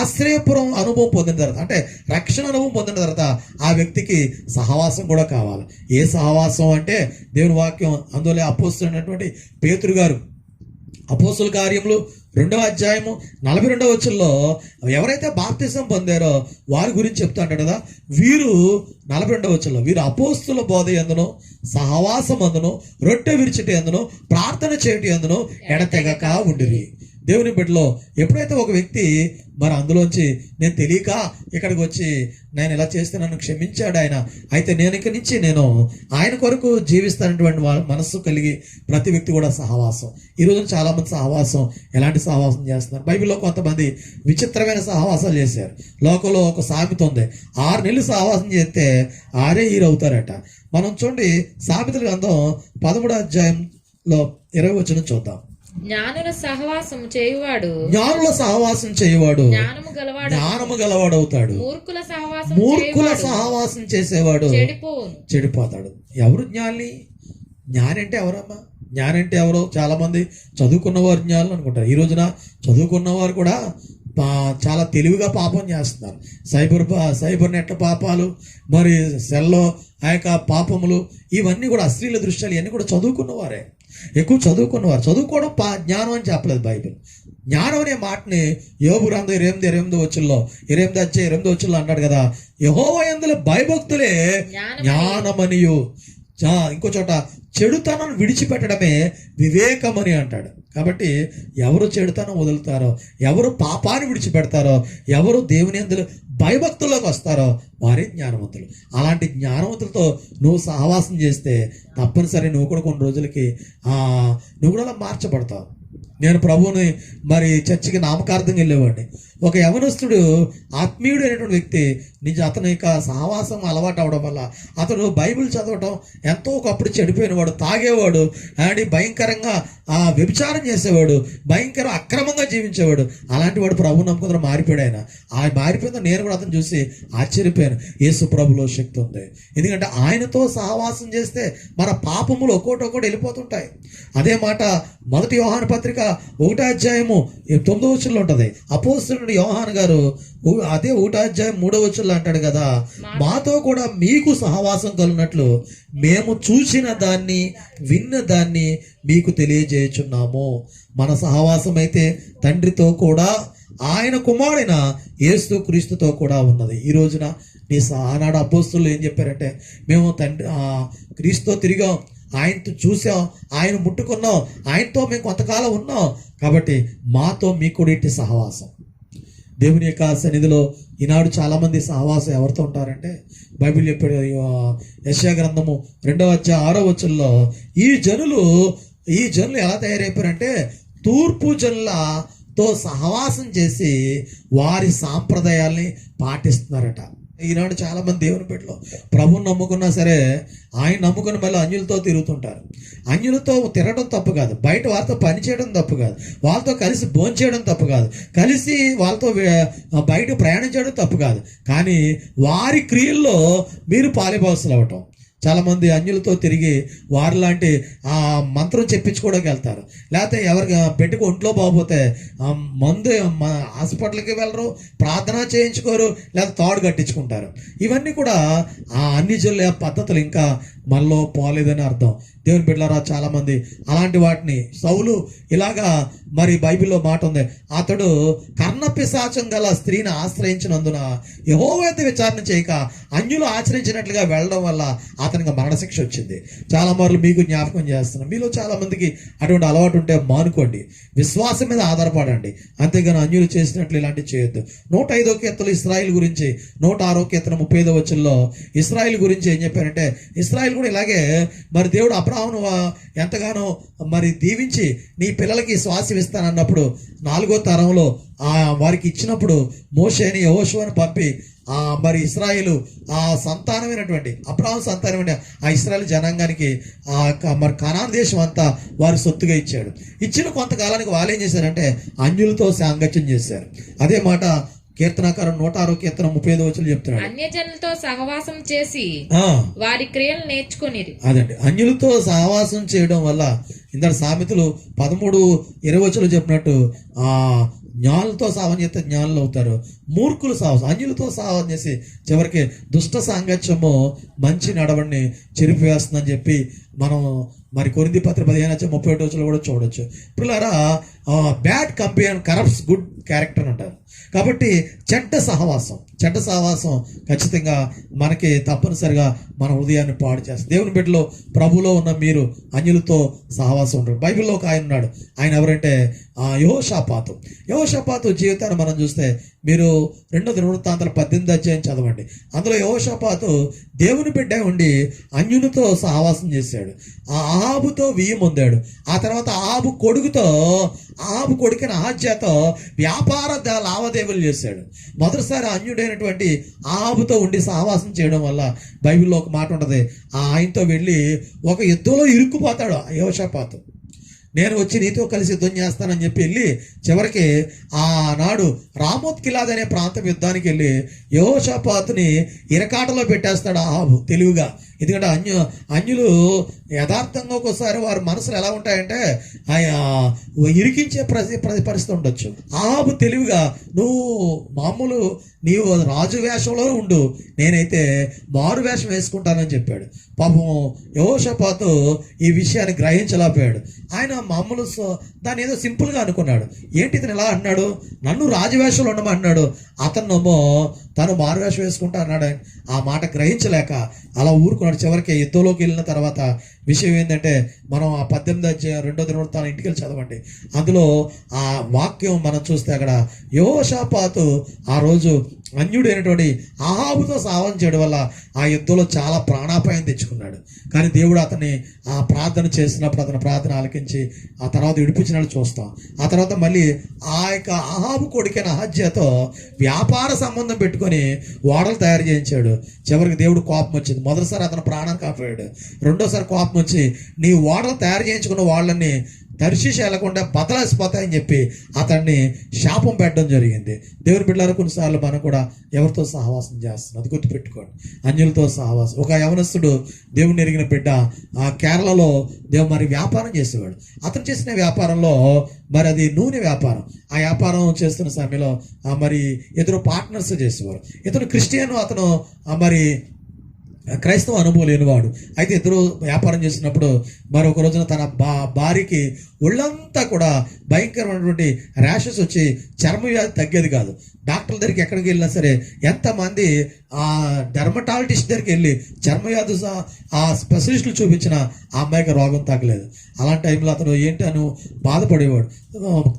ఆశ్రయపురం అనుభవం పొందిన తర్వాత, అంటే రక్షణ అనుభవం పొందిన తర్వాత, ఆ వ్యక్తికి సహవాసం కూడా కావాలి. ఏ సహవాసం అంటే దేవుని వాక్యం అందులో అపోస్తలుడైనటువంటి పేతురు గారు అపోస్తల కార్యములు 2:42 ఎవరైతే బాప్తిసం పొందారో వారి గురించి చెప్తా అంటాడు కదా, వీరు 42 వీరు అపోస్తుల బోధ యందును, సహవాసం అందును, రొట్టె విరిచిట యందును, ప్రార్థన చేయటి యందును ఎడతెగక ఉండిరి. దేవుని బిడ్డలో ఎప్పుడైతే ఒక వ్యక్తి మరి అందులోంచి నేను తెలియక ఇక్కడికి వచ్చి నేను ఇలా చేస్తే నన్ను క్షమించాడు ఆయన, అయితే నేను ఇక్కడి నుంచి నేను ఆయన కొరకు జీవిస్తానటువంటి మనస్సు కలిగి ప్రతి వ్యక్తి కూడా సహవాసం. ఈరోజు చాలా మంది సహవాసం ఎలాంటి సహవాసం చేస్తున్నారు? బైబిల్లో కొంతమంది విచిత్రమైన సహవాసాలు చేశారు. లోకంలో ఒక సామెత ఉంది, 6 నెలలు సహవాసం చేస్తే 6 years అవుతారట. మనం చూడండి సామెతల గ్రంథం 13:20 చూద్దాం. జ్ఞానుల సహవాసం చేయువాడు జ్ఞానము గలవాడు అవుతాడు. మూర్ఖుల సహవాసం చేసేవాడు చెడిపోతాడు. ఎవరు జ్ఞాని? జ్ఞాని అంటే ఎవరమ్మా? జ్ఞాని అంటే ఎవరో చాలా మంది చదువుకున్నవారు జ్ఞానులు అనుకుంటారు. ఈ రోజున చదువుకున్నవారు కూడా చాలా తెలివిగా పాపం చేస్తున్నారు. సైబర్ నెట్ పాపాలు, మరి సెల్లో ఆ యొక్క పాపములు, ఇవన్నీ కూడా అశ్లీల దృశ్యాలు, ఇవన్నీ కూడా చదువుకున్నవారే, ఎక్కువ చదువుకున్నవారు. చదువుకోవడం జ్ఞానం అని చెప్పలేదు బైబిల్. జ్ఞానం అనే మాటని యోబు గ్రంథం 28:8 అన్నాడు కదా, యెహోవా యందు భయభక్తులే జ్ఞానమనియు. ఇంకో చోట చెడుతనం విడిచిపెట్టడమే వివేకమని అంటాడు. కాబట్టి ఎవరు చెడుతనం వదులుతారో, ఎవరు పాపాన్ని విడిచిపెడతారో, ఎవరు దేవుని యందు భయభక్తుల్లోకి వస్తారో వారే జ్ఞానవంతులు. అలాంటి జ్ఞానవంతులతో నువ్వు సహవాసం చేస్తే తప్పనిసరి నువ్వు కూడా కొన్ని రోజులకి నువ్వు కూడా మార్చబడతావు. నేను ప్రభువుని మరి చర్చికి నామకార్థంగా వెళ్ళేవాడిని. ఒక యవనస్తుడు ఆత్మీయుడు అయినటువంటి వ్యక్తి అతని యొక్క సహవాసం అలవాటు అవడం వల్ల అతడు బైబిల్ చదవటం ఎంతో ఒకప్పుడు చెడిపోయినవాడు, తాగేవాడు అండ్ భయంకరంగా వ్యభిచారం చేసేవాడు, భయంకర అక్రమంగా జీవించేవాడు. అలాంటి వాడు ప్రభు నమ్ముకుందరూ మారిపోయాడు. ఆయన మారిపోయిందో నేను కూడా అతను చూసి ఆశ్చర్యపోయాను. యేసు ప్రభులో శక్తి ఉంది. ఎందుకంటే ఆయనతో సహవాసం చేస్తే మన పాపములు ఒక్కోటి వెళ్ళిపోతుంటాయి. అదే మాట 1 యోహాను పత్రిక 1వ అధ్యాయము 9వ వచనంలో ఉంటుంది. అపోస్తలుడు యోహాను గారు అదే 1వ అధ్యాయం 3వ వచనంలో అంటాడు కదా, మాతో కూడా మీకు సహవాసం కలిగినట్లు మేము చూసిన దాన్ని విన్న దాన్ని మీకు తెలియజేయుచున్నాము. మన సహవాసం అయితే తండ్రితో కూడా ఆయన కుమారుడైన యేసు క్రీస్తుతో కూడా ఉన్నది. ఈ రోజున ఆనాడు అపోస్తలులు ఏం చెప్పారంటే, మేము క్రీస్తుతో తిరిగాం, ఆయనతో చూసాం, ఆయన ముట్టుకున్నాం, ఆయనతో మేము కొంతకాలం ఉన్నాం, కాబట్టి మాతో మీకు కూడా ఇట్టి సహవాసం. దేవుని యొక్క సన్నిధిలో ఈనాడు చాలామంది సహవాసం ఎవరితో ఉంటారంటే, బైబిల్ చెప్పాడు యెషయా గ్రంథము 2వ అధ్యాయం 6వ వచనంలో ఈ జనులు ఎలా తయారైపోయారంటే తూర్పు జనులతో సహవాసం చేసి వారి సాంప్రదాయాల్ని పాటిస్తున్నారట. ఈనాడు చాలా మంది దేవుని బిడ్డలు ప్రభువుని నమ్ముకున్నా సరే ఆయన నమ్ముకుని మళ్ళీ అన్యులతో తిరుగుతుంటారు. అన్యులతో తిరగడం తప్పు కాదు, బయట వారితో పని చేయడం తప్పు కాదు, వాళ్ళతో కలిసి భోంచేయడం తప్పు కాదు, కలిసి వాళ్ళతో బయట ప్రయాణం చేయడం తప్పు కాదు. కానీ వారి క్రియల్లో మీరు పాలిభాగస్తులు అవ్వటం. చాలామంది అన్యులతో తిరిగి వారి లాంటి మంత్రం చెప్పించుకోవడానికి వెళ్తారు. లేకపోతే ఎవరికి పెట్టుకు ఒంట్లో బాగోపోతే మందు హాస్పిటల్కి వెళ్ళరు, ప్రార్థన చేయించుకోరు, లేదా తాడు కట్టించుకుంటారు. ఇవన్నీ కూడా అన్ని జిల్లా పద్ధతులు ఇంకా మనలో పోలేదని అర్థం. దేవుని బిడ్డలారా, చాలామంది అలాంటి వాటిని సౌలు ఇలాగా మరి బైబిల్లో మాట ఉంది, అతడు కర్ణపిశాచం గల స్త్రీని ఆశ్రయించినందున యెహోవా యొద్ద విచారణ చేయక అన్యులు ఆచరించినట్లుగా వెళ్ళడం వల్ల అతనికి మరణశిక్ష వచ్చింది. చాలా మార్లు మీకు జ్ఞాపకం చేస్తున్నాం, మీలో చాలా మందికి అటువంటి అలవాటు ఉంటే మానుకోండి, విశ్వాసం మీద ఆధారపడండి, అంతేగాని అన్యులు చేసినట్లు ఇలాంటివి చేయొద్దు. 105వ కీర్తనలో ఇశ్రాయేలు గురించి, 106వ కీర్తన 35వ వచనంలో ఇశ్రాయేలు గురించి ఏం చెప్పారంటే, ఇశ్రాయేలు కూడా ఇలాగే మరి దేవుడు అబ్రాహామును ఎంతగానో మరి దీవించి నీ పిల్లలకి శ్వాసం ఇస్తానన్నప్పుడు 4వ తరంలో వారికి ఇచ్చినప్పుడు మోషేని యెహోషువని పంపి మరి ఇశ్రాయేలు సంతానమైనటువంటి అబ్రాహాము సంతానమైన ఇశ్రాయేలు జనాంగానికి మరి కనాన్ దేశం అంతా వారి సొత్తుగా ఇచ్చాడు. ఇచ్చిన కొంతకాలానికి వాళ్ళు ఏం చేశారంటే అన్యులతో సాంగత్యం చేశారు. అదే మాట కీర్తనకారం 106వ కీర్తన 35వ వచనం చెప్తున్నాడు, అన్యజనులతో సహవాసం చేసి వారి క్రియలు నేర్చుకుని. అదండి, అన్యులతో సహవాసం చేయడం వల్ల ఇందాక సామెతలు 13:20 వచనం చెప్పినట్టు జ్ఞానులతో సావం చేస్తే జ్ఞానులు అవుతారు, మూర్ఖులు అన్యులతో సావం చేసి చివరికి దుష్ట సాంగత్యము మంచి నడవడిని చెరిపివేస్తుందని చెప్పి మనం మరి కొరింథీ పత్రిక 15:31 వచనంలో కూడా చూడొచ్చు. పిల్లరా, bad company corrupts good character అంటారు. కాబట్టి చెడ్డ సహవాసం ఖచ్చితంగా మనకి తప్పనిసరిగా మన హృదయాన్ని పాడు చేస్తుంది. దేవుని బిడ్డలో ప్రభులో ఉన్న మీరు అన్యులతో సహవాసం ఉంటారు. బైబిల్లో ఒక ఆయన ఉన్నాడు, ఆయన ఎవరంటే యెహోషాపాతు జీవితాన్ని మనం చూస్తే మీరు 2వ దినవృత్తాంతాలు 18వ అధ్యాయం చదవండి. అందులో యెహోషాపాతు దేవుని బిడ్డ ఉండి అన్యునితో సహవాసం చేశాడు. అహాబుతో వియ్యం పొందాడు. ఆ తర్వాత అహాబు కొడుకుని అహజ్యాతో వ్యాపార లావాదేవీలు చేశాడు. మొదటిసారి అన్యుడైనటువంటి అహాబుతో ఉండి సహవాసం చేయడం వల్ల బైబిల్లో ఒక మాట ఉంటుంది, ఆయనతో వెళ్ళి ఒక యుద్ధంలో ఇరుక్కుపోతాడు యెహోషాపాతు. నేను వచ్చి నీతో కలిసి యుద్ధం చేస్తానని చెప్పి వెళ్ళి చివరికి ఆనాడు రామోత్ గిలాద్ అనే ప్రాంతం యుద్ధానికి వెళ్ళి యెహోషాపాతుని ఇరకాటలో పెట్టేస్తాడు అహాబు తెలివిగా. ఎందుకంటే అన్యులు యథార్థంగా ఒక్కోసారి వారి మనసులు ఎలా ఉంటాయంటే ఇరికించే పరిస్థితి ఉండొచ్చు. అహాబు తెలివిగా నీవు రాజు వేషంలో ఉండు, నేనైతే మారు వేషం వేసుకుంటానని చెప్పాడు. పాపం యెహోషాపాతు ఈ విషయాన్ని గ్రహించలేకపోయాడు. ఆయన మామూలు దాన్ని ఏదో సింపుల్గా అనుకున్నాడు. ఏంటి ఇతను ఎలా అన్నాడు, నన్ను రాజవేషంలో ఉండమన్నాడు, అతన్నేమో తను మారువేషం వేసుకుంటా అన్నాడు. ఆ మాట గ్రహించలేక అలా ఊరుకున్నాడు. చివరికి యుద్ధంలోకి వెళ్ళిన తర్వాత విషయం ఏంటంటే, మనం ఆ 18వ అధ్యాయం 2వ దినవృత్తాంతం ఇంటికి వెళ్ళి చదవండి. అందులో ఆ వాక్యం మనం చూస్తే అక్కడ యెహోషాపాతు ఆ రోజు అన్యుడైనటువంటి అహాబుతో సహవాసం చేయడం వల్ల ఆ యుద్ధంలో చాలా ప్రాణాపాయం తెచ్చుకున్నాడు. కానీ దేవుడు అతన్ని ఆ ప్రార్థన చేసినప్పుడు అతని ప్రార్థన ఆలకించి ఆ తర్వాత విడిపించినట్టు చూస్తాం. ఆ తర్వాత మళ్ళీ ఆ యొక్క అహాబు కొడుకైన అహజ్యాతో వ్యాపార సంబంధం పెట్టుకొని ఓడలు తయారు చేయించాడు. చివరికి దేవుడు కోపం వచ్చింది. మొదటిసారి అతను ప్రాణాన్ని కాపాడాడు. రెండోసారి కోపం వచ్చి నీ ఓడలు తయారు చేయించుకున్న వాళ్ళని తర్షీషు వెళ్లకుండా బదలాసిపోతాయని చెప్పి అతన్ని శాపం పెట్టడం జరిగింది. దేవుని బిడ్డలారా, కొన్నిసార్లు మనం కూడా ఎవరితో సహవాసం చేస్తున్నాం అది గుర్తుపెట్టుకోండి. అన్యులతో సహవాసం. ఒక యవనస్తుడు దేవుని ఎరిగిన బిడ్డ ఆ కేరళలో మరి వ్యాపారం చేసేవాడు. అతను చేసిన వ్యాపారంలో మరి అది నూనె వ్యాపారం. ఆ వ్యాపారం చేస్తున్న సమయంలో మరి ఇద్దరు పార్ట్నర్స్ చేసేవారు. ఇతను క్రిస్టియన్, అతను మరి క్రైస్తవ అనుభవం లేనివాడు. అయితే ఇద్దరు వ్యాపారం చేసినప్పుడు మరి ఒక రోజున తన భార్యకి ఒళ్ళంతా కూడా భయంకరమైనటువంటి ర్యాషెస్ వచ్చి చర్మ వ్యాధి తగ్గేది కాదు. డాక్టర్ దగ్గరికి ఎక్కడికి వెళ్ళినా సరే, ఎంతమంది ఆ డెర్మటాలజిస్ట్ దగ్గరికి వెళ్ళి చర్మ వ్యాధి ఆ స్పెషలిస్టులు చూపించిన ఆ అమ్మాయికి రోగం తగ్గలేదు. అలాంటి టైంలో అతను ఏంటి అని బాధపడేవాడు.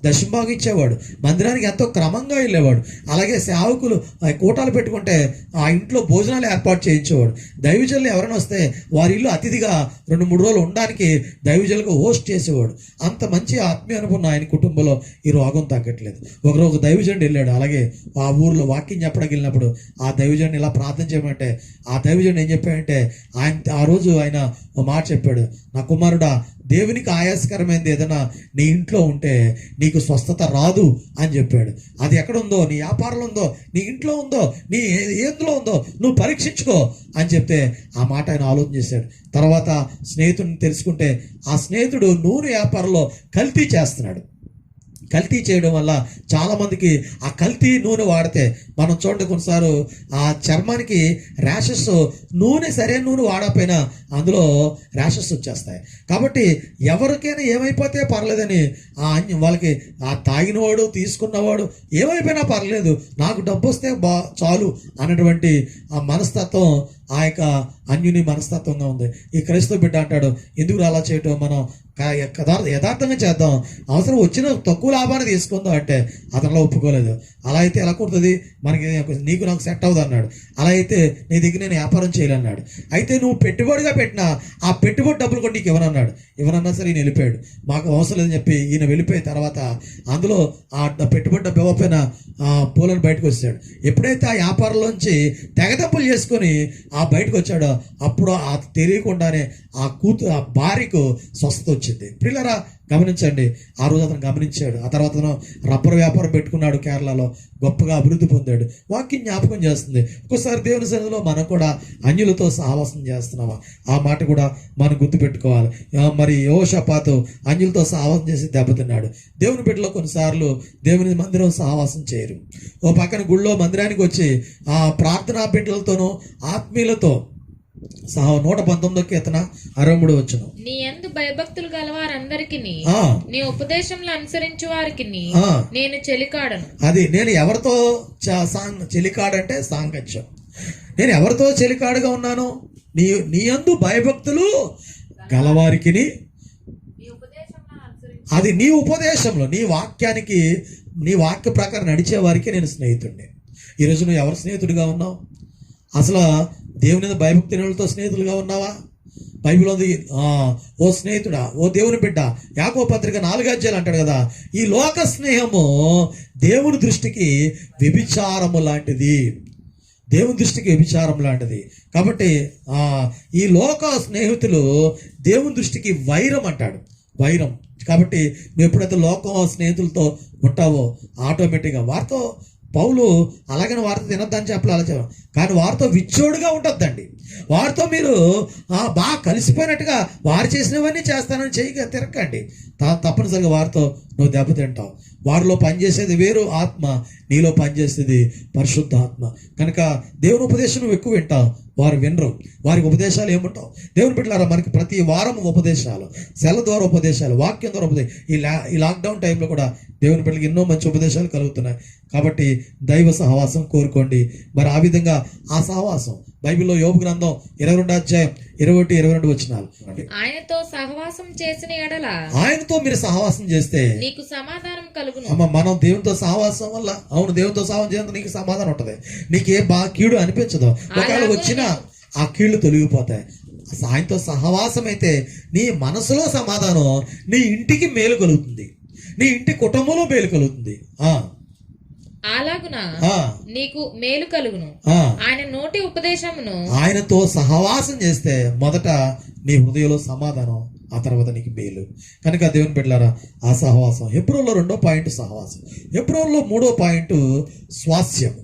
దశంభాగం ఇచ్చేవాడు. మందిరానికి ఎంతో క్రమంగా వెళ్ళేవాడు. అలాగే సేవకులు కూటాలు పెట్టుకుంటే ఆ ఇంట్లో భోజనాలు ఏర్పాటు చేయించేవాడు. దైవజనులు ఎవరైనా వస్తే వారి ఇల్లు అతిథిగా 2-3 రోజులు ఉండడానికి దైవజనులకు హోస్ట్ చేసేవాడు. అంత మంచి ఆత్మీయ అనుభవం ఆయన కుటుంబంలో ఈ రోగం తగ్గట్లేదు. ఒకరోజు దైవజనుడు వెళ్ళాడు. అలాగే ఆ ఊర్లో వాక్యం చెప్పడానికి వెళ్ళినప్పుడు ఆ దైవజనుడు ఇలా ప్రార్థన చేయమంటే ఆ దైవజనుడు ఏం చెప్పాడంటే, ఆ రోజు ఆయన ఒక మాట చెప్పాడు, నా కుమారుడా, దేవునికి ఆయాసకరమైనది ఏదైనా నీ ఇంట్లో ఉంటే నీకు స్వస్థత రాదు అని చెప్పాడు. అది ఎక్కడ ఉందో, నీ వ్యాపారంలో ఉందో, నీ ఇంట్లో ఉందో, నీ ఏందులో ఉందో నువ్వు పరీక్షించుకో అని చెప్తే ఆ మాట ఆయన ఆలోచన చేశాడు. తర్వాత స్నేహితుడిని తెలుసుకుంటే ఆ స్నేహితుడు నూనె వ్యాపారంలో కల్తీ చేస్తున్నాడు. కల్తీ చేయడం వల్ల చాలామందికి ఆ కల్తీ నూనె వాడితే మనం చూడండి, కొన్నిసార్లు ఆ చర్మానికి ర్యాషెస్, నూనె సరైన నూనె వాడకపోయినా అందులో ర్యాషెస్ వచ్చేస్తాయి. కాబట్టి ఎవరికైనా ఏమైపోతే పర్లేదని వాళ్ళకి ఆ తాగినవాడు తీసుకున్నవాడు ఏమైపోయినా పర్లేదు, నాకు డబ్బు వస్తే చాలు అన్నటువంటి ఆ మనస్తత్వం ఆ యొక్క అన్యుని మనస్తత్వంగా ఉంది. ఈ క్రైస్తవ బిడ్డ అంటాడు, ఎందుకు అలా చేయటం, మనం యథార్థంగా చేద్దాం, అవసరం వచ్చిన తక్కువ లాభాన్ని తీసుకుందాం అంటే అతనిలో ఒప్పుకోలేదు. అలా అయితే ఎలా కుడుతుంది, మనకి నీకు నాకు సెట్ అవుతుంది అన్నాడు. అలా అయితే నీ దగ్గర నేను వ్యాపారం చేయాలన్నాడు. అయితే నువ్వు పెట్టుబడిగా పెట్టినా ఆ పెట్టుబడి డబ్బులు కూడా నీకు ఇవ్వనన్నాడు. ఇవ్వనన్నా సరే ఈయన వెళ్ళిపోయాడు. మాకు అవసరం లేదని చెప్పి ఈయన వెళ్ళిపోయిన తర్వాత అందులో ఆ పెట్టుబడి డబ్బు ఇవ్వకపోయినా పూలను బయటకు వచ్చాడు. ఎప్పుడైతే ఆ వ్యాపారంలోంచి తెగదప్పులు చేసుకొని ఆ బయటకు వచ్చాడో అప్పుడు ఆ తెలియకుండానే ఆ భార్యకు స్వస్థత వచ్చింది. ప్రియులారా, గమనించండి, ఆ రోజు అతను గమనించాడు. ఆ తర్వాత అతను రబ్బర్ వ్యాపారం పెట్టుకున్నాడు. కేరళలో గొప్పగా అభివృద్ధి పొందాడు. వాక్యం జ్ఞాపకం చేస్తుంది. ఒక్కోసారి దేవుని సన్నిధిలో మనం కూడా అన్యులతో సహవాసం చేస్తున్నామా, ఆ మాట కూడా మనం గుర్తుపెట్టుకోవాలి. మరి యెహోషాపాతు అన్యులతో సహవాసం చేసి దెబ్బతిన్నాడు. దేవుని బిడ్డలో కొన్నిసార్లు దేవుని మందిరం సహవాసం చేయరు. ఓ పక్కన గుళ్ళో మందిరానికి వచ్చి ఆ ప్రార్థనా బిడ్డలతోనూ ఆత్మీయులతో 119 కీర్తన 63 వచనం, నీ యందు భయభక్తులు గలవారందరికి నీ ఉపదేశంలో అనుసరించు వారికి నేను చెలికాడను. అది నేను ఎవరితో చెలికాడంటే సాంగత్యం. నేను ఎవరితో చెలికాడుగా ఉన్నాను, నీ యందు భయభక్తులు గలవారికి, అది నీ ఉపదేశంలో, నీ వాక్యానికి, నీ వాక్య ప్రకారం నడిచే వారికి నేను స్నేహితుడిని. ఈరోజు నువ్వు ఎవరు స్నేహితుడిగా ఉన్నావు? అసలు దేవుని భయభక్తులతో స్నేహితులుగా ఉన్నావా? బైబిల్ ఉంది, ఓ స్నేహితుడా, ఓ దేవుని బిడ్డ, యాకోబు పత్రిక 4 అధ్యాయాలు అంటాడు కదా, ఈ లోక స్నేహము దేవుని దృష్టికి వ్యభిచారము లాంటిది. దేవుని దృష్టికి వ్యభిచారం లాంటిది. కాబట్టి ఈ లోక స్నేహితులు దేవుని దృష్టికి వైరం అంటాడు, వైరం. కాబట్టి నువ్వు ఎప్పుడైతే లోక స్నేహితులతో ఉంటావో ఆటోమేటిక్గా వారితో, పౌలు అలాగని వారితో తినొద్దని చెప్పాలి, అలా చెప్పాలి, కానీ వారితో విచ్చోడుగా ఉంటుందండి. వారితో మీరు బాగా కలిసిపోయినట్టుగా వారు చేసినవన్నీ చేస్తానని చేయగా తిరగండి. తప్పనిసరిగా వారితో నువ్వు దెబ్బతింటావు. వారిలో పనిచేసేది వేరు ఆత్మ, నీలో పనిచేసేది పరిశుద్ధ ఆత్మ. కనుక దేవుని ఉపదేశం నువ్వు ఎక్కువ వింటావు, వారు వినరు. వారికి ఉపదేశాలు ఏముంటావు? దేవుని బిడ్డలారా, మనకి ప్రతి వారం ఉపదేశాలు, సెల ద్వారా ఉపదేశాలు, వాక్యం ద్వారా ఉపదేశం. ఈ లాక్డౌన్ టైంలో కూడా దేవుని బిడ్డలకి ఎన్నో మంచి ఉపదేశాలు కలుగుతున్నాయి. కాబట్టి దైవ సహవాసం కోరుకోండి. మరి ఆ విధంగా ఆ సహవాసం బైబిల్లో యోబు గ్రంథం 22 అధ్యాయం 21, 22 వచనాలు. ఆయనతో సహవాసం చేసిన ఎడల ఆయనతో మీరు సహవాసం చేస్తే నీకు సమాధానం కలుగును. అమ్మ, మనం దేవునితో సహవాసం వల్ల, అవును, దేవునితో సహవాసం చేస్తే నీకు సమాధానం ఉంటది. నీకే కీడు అనిపించదు. ఒకవేళ వచ్చినా ఆ కీళ్లు తొలగిపోతాయి. ఆయనతో సహవాసం అయితే నీ మనసులో సమాధానం, నీ ఇంటికి మేలు కలుగుతుంది, నీ ఇంటి కుటుంబంలో మేలు కలుగుతుంది. అలాగున నీకు మేలు కలుగును. ఆయన నోటి ఉపదేశమును, ఆయనతో సహవాసం చేస్తే మొదట నీ హృదయంలో సమాధానం, ఆ తర్వాత నీకు మేలు. కనుక దేవుని బిడ్డలారా, ఆ సహవాసం. హెబ్రోన్లో 2వ పాయింట్ సహవాసం. హెబ్రోన్లో 3వ పాయింట్ స్వాస్యం.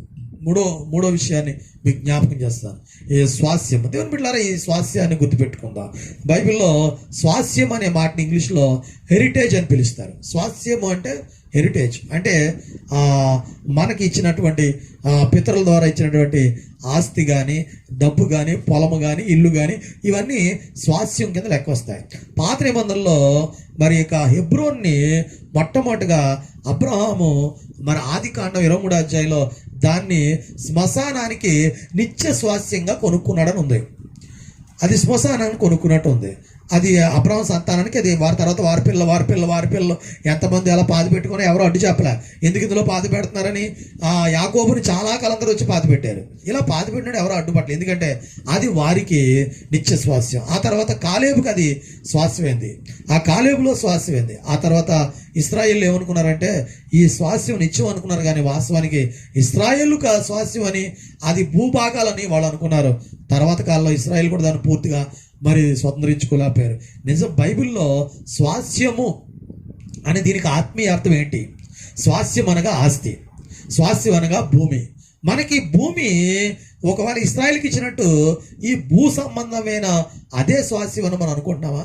మూడో విషయాన్ని మీకు జ్ఞాపకం చేస్తాను, ఈ స్వాస్యం. దేవుని బిడ్డలారా, ఈ స్వాస్యాన్ని గుర్తుపెట్టుకుందాం. బైబిల్లో స్వాస్యం అనే మాటని ఇంగ్లీష్లో హెరిటేజ్ అని పిలుస్తారు. స్వాస్యము అంటే హెరిటేజ్, అంటే మనకి ఇచ్చినటువంటి పితరుల ద్వారా ఇచ్చినటువంటి ఆస్తి కానీ, డబ్బు కానీ, పొలము కానీ, ఇల్లు కానీ, ఇవన్నీ స్వాస్యం కింద లెక్క వస్తాయి. పాత నిబంధనలో మరి ఇక హెబ్రోన్ని మొట్టమొదటిగా అబ్రహాము మన ఆదికాండం 23వ అధ్యాయంలో దాన్ని శ్మశానానికి నిత్య స్వాస్యంగా కొనుక్కున్నాడని ఉంది. అది శ్మశానాన్ని కొనుక్కున్నట్టు ఉంది. అది అబ్రహాం సంతానానికి, అది వారి తర్వాత వారి పిల్లలు ఎంతమంది అలా పాతి పెట్టుకుని ఎవరో అడ్డు చెప్పలే. ఎందుకు ఇందులో పాతి పెడుతున్నారని యాకోబుని చాలా కాలం తర్వాత వచ్చి పాతి పెట్టారు. ఇలా పాతి పెట్టినాడు ఎవరో అడ్డుపట్టలేదు, ఎందుకంటే అది వారికి నిత్య స్వాస్యం. ఆ తర్వాత కాలేబుకి అది స్వాస్యమైంది, ఆ కాలేబులో స్వాస్యమైంది. ఆ తర్వాత ఇశ్రాయేలు ఏమనుకున్నారంటే ఈ స్వాస్యం నిత్యం అనుకున్నారు, కానీ వాస్తవానికి ఇశ్రాయేలు స్వాస్యం అని, అది భూభాగాలని వాళ్ళు అనుకున్నారు. తర్వాత కాలంలో ఇశ్రాయేలు కూడా దాన్ని పూర్తిగా మరి స్వతంత్రించుకోలేకపోయారు. నిజం, బైబిల్లో స్వాస్యము అనే దీనికి ఆత్మీయ అర్థం ఏంటి? స్వాస్యం అనగా ఆస్తి, స్వాస్యం అనగా భూమి. మనకి భూమి ఒకవేళ ఇశ్రాయేలుకి ఇచ్చినట్టు ఈ భూ సంబంధమైన అదే స్వాస్యం అని మనం అనుకుంటున్నామా?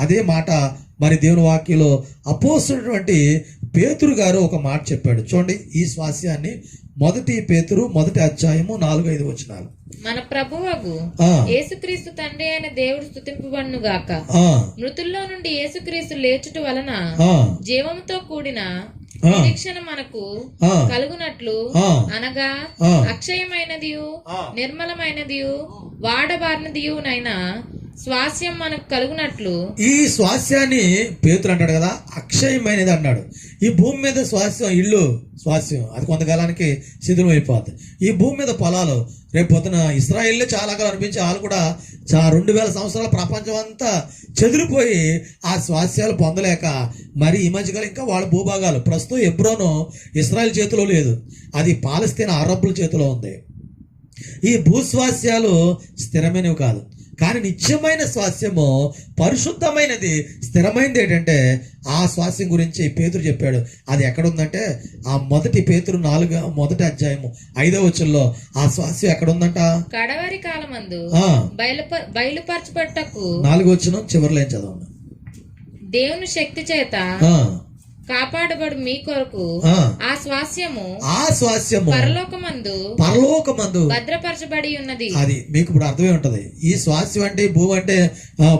అదే మాట మరి దేవుని వాక్యంలో అపోస్తులైనటువంటి పేతురు గారు ఒక మాట చెప్పాడు. చూడండి, ఈ స్వాస్యాన్ని 1 పేతురు 1వ అధ్యాయము 4-5 వచనాలు. మన ప్రభువగు యేసుక్రీస్తు తండ్రి అయిన దేవుడు స్తుతింపబడును గాక. మృతుల్లో నుండి యేసుక్రీస్తు లేచుట వలన జీవముతో కూడిన నిరీక్షణ మనకు కలుగునట్లు, అనగా అక్షయమైనదియు నిర్మలమైనదియు వాడబారినదియునైనా స్వాస్యం మనకు కలుగునట్లు. ఈ స్వాస్యాన్ని పేతురు అంటాడు కదా, అక్షయమైనది అన్నాడు. ఈ భూమి మీద స్వాస్యం, ఇల్లు స్వాస్యం, అది కొంతకాలానికి శిథిలం అయిపోతుంది. ఈ భూమి మీద పొలాలు, రేపు పొద్దున ఇశ్రాయేల్లో చాలా కాలం అనిపించి వాళ్ళు కూడా 2000 సంవత్సరాల ప్రపంచం అంతా చెదిరిపోయి ఆ స్వాస్యాలు పొందలేక మరి ఈ మధ్యకాలం ఇంకా వాళ్ళ భూభాగాలు, ప్రస్తుతం హెబ్రోను ఇశ్రాయేల్ చేతిలో లేదు, అది పాలస్తీనా అరబ్బుల చేతిలో ఉంది. ఈ భూస్వాస్యాలు స్థిరమైనవి కాదు, కానీ నిత్యమైన స్వాస్యము, పరిశుద్ధమైనది, స్థిరమైనది ఏంటంటే ఆ స్వాస్యం గురించి పేతురు చెప్పాడు. అది ఎక్కడుందంటే ఆ 1 పేతురు 1వ అధ్యాయము 5వ వచనంలో ఆ స్వాస్యం ఎక్కడుందంట? కడవరి కాలమందు బయలుపరచబట్టకు 4వ వచనం చివరిలో ఏం చదవండి. దేవుని శక్తి చేత కాపాడబడు మీ కొరకు ఆ స్వాస్యము పరలోకమందు భద్రపరచబడి ఉన్నది. అది మీకు ఇప్పుడు అర్థమై ఉంటది. ఈ స్వాస్యం అంటే, భూమి అంటే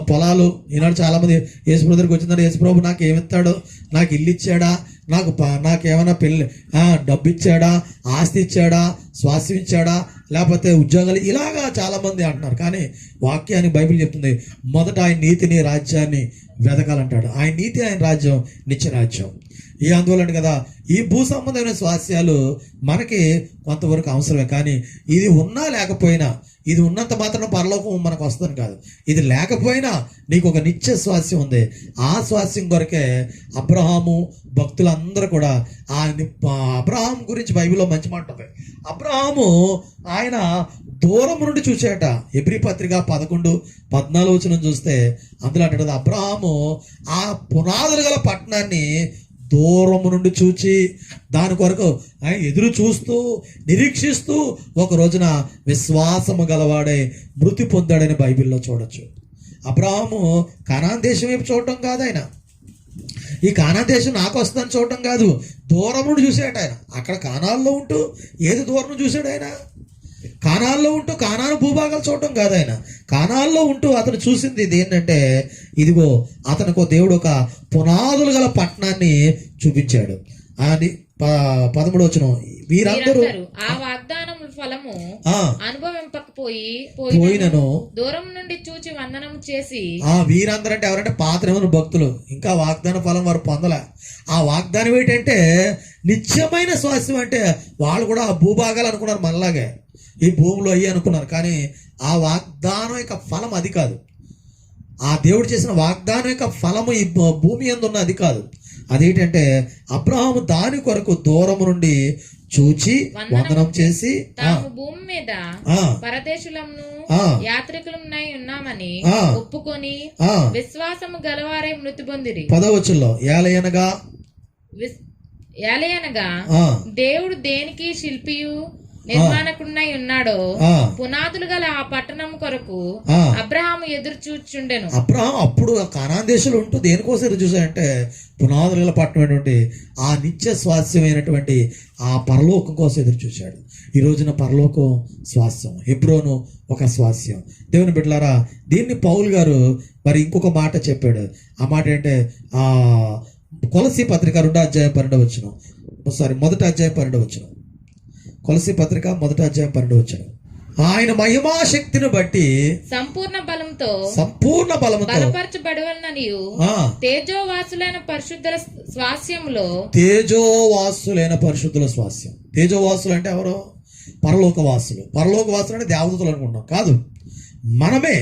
పొలాలు. ఈనాడు చాలా మంది యేసుప్రభు దగ్గరికి వచ్చిందంటే, యేసుప్రభు నాకు ఏమిస్తాడు, నాకు ఇల్లు ఇచ్చాడా, నాకేమైనా పెళ్లి డబ్బు ఇచ్చాడా, ఆస్తి ఇచ్చాడా, స్వాస్యం ఇచ్చాడా, లేకపోతే ఉద్యోగాలు, ఇలాగా చాలా మంది అంటున్నారు. కానీ వాక్యాన్ని బైబిల్ చెప్తుంది, మొదట ఆయన నీతిని, రాజ్యాన్ని వెతకాలంటాడు. ఆయన నీతి, ఆయన రాజ్యం నిత్య రాజ్యం. ఈ ఆందోళన కదా, ఈ భూ సంబంధమైన స్వాస్యాలు మనకి కొంతవరకు అవసరమే. కానీ ఇది ఉన్నా లేకపోయినా, ఇది ఉన్నంత మాత్రం పరలోకం మనకు వస్తుంది కాదు. ఇది లేకపోయినా నీకు ఒక నిత్య స్వాస్యం ఉంది. ఆ స్వాస్యం కొరకే అబ్రహాము, భక్తులందరూ కూడా అబ్రహాం గురించి బైబిల్లో మంచి మాట ఉంది. అబ్రహాము ఆయన దూరం నుండి చూసేట. హెబ్రీ పత్రిక 11:14 వచనం చూస్తే అందులో అంటాడు, అబ్రహాము ఆ పునాదులు గల పట్టణాన్ని దూరం నుండి చూచి దాని కొరకు ఎదురు చూస్తూ నిరీక్షిస్తూ ఒక రోజున విశ్వాసము గలవాడే మృతి పొందాడని బైబిల్లో చూడొచ్చు. అబ్రహాము కానాన్ దేశం వైపు చూడటం కాదు, ఆయన ఈ కానాన్ దేశం నాకు వస్తుందని చూడటం కాదు, దూరం నుండి చూసాడు ఆయన. అక్కడ కానాల్లో ఉంటూ ఏది దూరం చూశాడు ఆయన? కానాల్లో ఉంటూ కానాను భూభాగాలు చూడటం కాదు, ఆయన కానాల్లో ఉంటూ అతను చూసింది ఇది ఏంటంటే, ఇదిగో అతనికి దేవుడు ఒక పునాదులు గల పట్టణాన్ని చూపించాడు. అని 13వ వచనం, వీరందరూ ఆ వాగ్దానం ఫలము పోయినను దూరం నుండి చూచి వందనం చేసి. వీరందరూ అంటే ఎవరంటే పాత నిబంధన భక్తులు, ఇంకా వాగ్దాన ఫలం వారు పొందలే. ఆ వాగ్దానం ఏంటంటే నిత్యమైన స్వాస్థ్యం. అంటే వాళ్ళు కూడా ఆ భూభాగాలు అనుకున్నారు మనలాగే, ఈ భూమిలో అయ్యి అనుకున్నారు. కానీ ఆ వాగ్దానం యొక్క ఫలం అది కాదు. ఆ దేవుడు చేసిన వాగ్దానం యొక్క ఫలము ఈ భూమి యందు ఉన్న అది కాదు. అదేంటంటే అబ్రహాము దాని కొరకు దూరము నుండి చూచి వందనం చేసి భూమి మీద పరదేశులను యాత్రికులమై ఉన్నామని ఒప్పుకొని విశ్వాసము గలవారై మృతి పొందిరి. 10వ వచనంలో ఏలయనగా దేవుడు దేనికి శిల్పియు నిర్మాణకుడై ఉన్నాడో పునాదులు గల ఆ పట్టణం కొరకు అబ్రహాము ఎదురు చూచుండెను. అబ్రహాం అప్పుడు కనాన్ దేశంలో ఉంటూ దేనికోసం ఎదురు చూశాడంటే పునాదులు గల పట్టణం ఆ నిత్య స్వాస్థ్యమైనటువంటి ఆ పరలోకం కోసం ఎదురు చూశాడు. ఈ రోజున పరలోకం స్వాస్థ్యం, హెబ్రోను ఒక స్వాస్థ్యం. దేవుని బిడ్డలారా, దీన్ని పౌలు గారు మరి ఇంకొక మాట చెప్పాడు. ఆ మాట ఏంటంటే కొలసీ పత్రిక 2వ అధ్యాయం 12వ వచనం, మొదటి అధ్యాయం 12వ వచనం. కొలసీ పత్రిక 1వ అధ్యాయం 12వ వచనం. ఆయన మహిమా శక్తిని బట్టి సంపూర్ణ బలంతో బలపరచబడవలననియు తేజోవాసులైన పరిశుద్ధుల స్వాస్యములో. తేజోవాసులైన పరిశుద్ధుల స్వాస్యం. తేజోవాసులు అంటే ఎవరు? పరలోకవాసులు. పరలోకవాసులు అంటే దేవదూతలు అనుకుంటున్నాం, కాదు. మనమే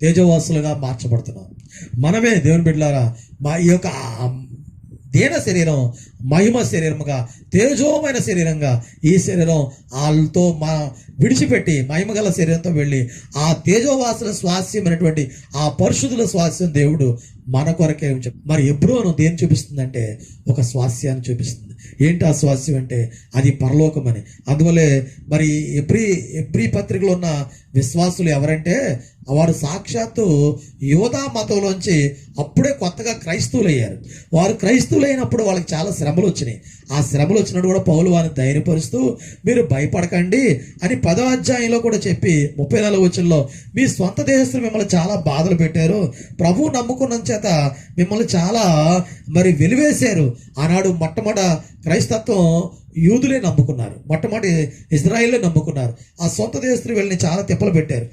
తేజోవాసులుగా మార్చబడుతున్నాం. మనమే దేవుని బిడ్డలారా మా ఈ యొక్క దేన శరీరం మహిమ శరీరముగా, తేజోమైన శరీరంగా ఈ శరీరం వాళ్ళతో విడిచిపెట్టి మహిమగల శరీరంతో వెళ్ళి ఆ తేజోవాసుల స్వాస్యమైనటువంటి ఆ పరిశుద్ధుల స్వాస్యం దేవుడు మన కొరకే. మరి హెబ్రోను దేని చూపిస్తుందంటే ఒక స్వాస్యాన్ని చూపిస్తుంది. ఏంటి ఆ స్వాస్యం అంటే అది పరలోకం అని. అందువల్లే మరి ఎబ్రీ పత్రికలో ఉన్న విశ్వాసులు ఎవరంటే వారు సాక్షాత్తు యోధా మతంలోంచి అప్పుడే కొత్తగా క్రైస్తవులు అయ్యారు. వారు క్రైస్తవులు అయినప్పుడు వాళ్ళకి చాలా శ్రమలు వచ్చినాయి. ఆ శ్రమలు వచ్చినప్పుడు కూడా పౌలు వారిని ధైర్యపరుస్తూ మీరు భయపడకండి అని 10వ అధ్యాయంలో కూడా చెప్పి 34వ వచనంలో మీ స్వంత దేశస్తులు మిమ్మల్ని చాలా బాధలు పెట్టారు, ప్రభువు నమ్ముకున్న చేత మిమ్మల్ని చాలా మరి వెలివేశారు. ఆనాడు మొట్టమొదట క్రైస్తత్వం యూదులే నమ్ముకున్నారు, మొట్టమొదటి ఇజ్రాయిలే నమ్ముకున్నారు. ఆ సొంత దేశస్తులు వీళ్ళని చాలా తిప్పలు పెట్టారు,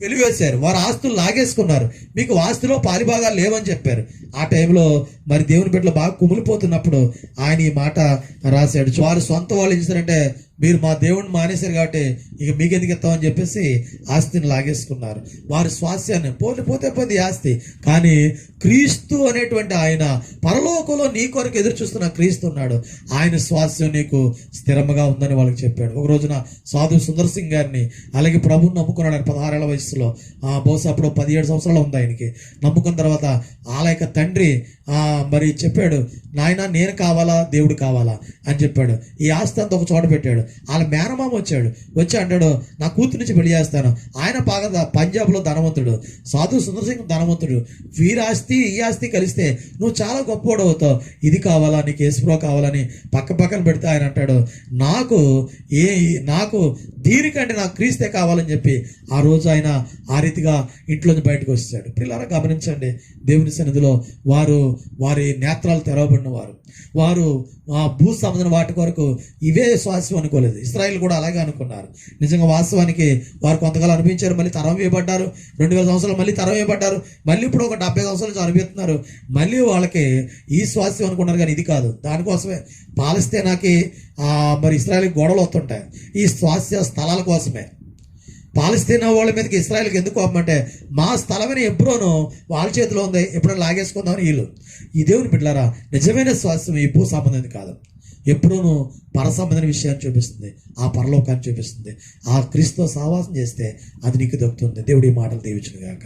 వెలివేశారు, వారు ఆస్తులు లాగేసుకున్నారు, మీకు ఆస్తిలో పాలిభాగాలు లేవని చెప్పారు. ఆ టైంలో మరి దేవుని బిడ్డలు బాగా కుమిలిపోతున్నప్పుడు ఆయన ఈ మాట రాశాడు. వారు సొంత వాళ్ళు ఏం చేశారంటే మీరు మా దేవుడిని మానేశారు కాబట్టి ఇక మీకు ఎందుకు ఇస్తామని చెప్పేసి ఆస్తిని లాగేసుకున్నారు. వారి స్వాస్యాన్ని పోతే ఆస్తి. కానీ క్రీస్తు అనేటువంటి ఆయన పరలోకంలో నీ కొరకు ఎదురు చూస్తున్న క్రీస్తు ఉన్నాడు, ఆయన స్వాస్యం నీకు స్థిరంగా ఉందని వాళ్ళకి చెప్పాడు. ఒక రోజున సాధు సుందర్ సింగ్ గారిని అలాగే ప్రభుని నమ్ముకున్నాడు. 16 ఏళ్ల వయసులో, బహుశా అప్పుడు 17 సంవత్సరాలు ఉంది ఆయనకి. నమ్ముకున్న తర్వాత వాళ్ళ యొక్క తండ్రి మరి చెప్పాడు, నాయన నేను కావాలా దేవుడు కావాలా అని చెప్పాడు. ఈ ఆస్తి అంతా ఒక చోట పెట్టాడు. వాళ్ళ మేనమామ వచ్చి అంటాడు నా కూతురు నుంచి పెళ్లి చేస్తాను. ఆయన బాగా పంజాబ్లో ధనవంతుడు, సాధు సుందర్ సింగ్ ధనవంతుడు. వీరి ఆస్తి ఈ ఆస్తి కలిస్తే నువ్వు చాలా గొప్పవాడు అవుతావు, ఇది కావాలా నీకు యేసుప్రభువు కావాలని పక్కన పెడితే ఆయన అంటాడు నాకు దీనికంటే నాకు క్రీస్తే కావాలని చెప్పి ఆ రోజు ఆయన ఆ రీతిగా ఇంట్లోంచి బయటకు వచ్చాడు. పిల్లరా గమనించండి, దేవుని సన్నిధిలో వారి నేత్రాలు తెరవబడిన వారు భూ సంబంధం వాటి కొరకు ఇవే స్వాస్యం అనుకోలేదు. ఇశ్రాయేల్ కూడా అలాగే అనుకున్నారు. నిజంగా వాస్తవానికి వారు కొంతకాలం అనిపించారు, మళ్ళీ తరం వేయబడ్డారు. 2000 సంవత్సరాలు మళ్ళీ తరం వేయబడ్డారు. మళ్ళీ ఇప్పుడు ఒక 70 సంవత్సరాల నుంచి అనుభవిస్తున్నారు. మళ్ళీ వాళ్ళకి ఈ స్వాస్యం అనుకున్నారు, కానీ ఇది కాదు. దానికోసమే పాలస్తీనాకి మరి ఇశ్రాయేల్కి గొడవలు వస్తుంటాయి, ఈ స్వాస్య స్థలాల కోసమే. పాలస్తీనా వాళ్ళ మీదకి ఇశ్రాయేల్కి ఎందుకు కోపమంటే మా స్థలమైన హెబ్రోను వాళ్ళ చేతిలో ఉంది, ఎప్పుడైనా లాగేసుకుందామని వీళ్ళు. ఈ దేవుని బిడ్డలారా, నిజమైన స్వాస్థ్యం ఈ భూ సంబంధం కాదు. హెబ్రోను పర సంబంధమైన విషయాన్ని చూపిస్తుంది, ఆ పరలోకాన్ని చూపిస్తుంది. ఆ క్రీస్తుతో సహవాసం చేస్తే అది నీకు దొరుకుతుంది. దేవుడు ఈ మాటలు దీవించును గాక.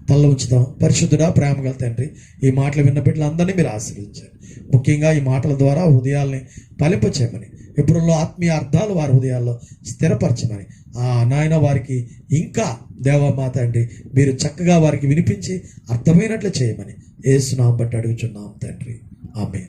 తల్ల ఉంచుతాం. పరిశుద్ధుడా, ప్రేమగల తండ్రి, ఈ మాటలు విన్న బిడ్డలందరినీ మీరు ఆశీర్వదించండి. ముఖ్యంగా ఈ మాటల ద్వారా హృదయాల్ని ఫలింపచేయమని, హెబ్రోనులో ఆత్మీయ అర్థాలు వారి హృదయాల్లో స్థిరపరచమని, నాయన వారికి ఇంకా దేవమాత అండి మీరు చక్కగా వారికి వినిపించి అర్థమైనట్లు చేయమని యేసు నామమున బట్టి అడుగుచున్నాం తండ్రి, ఆమేన్.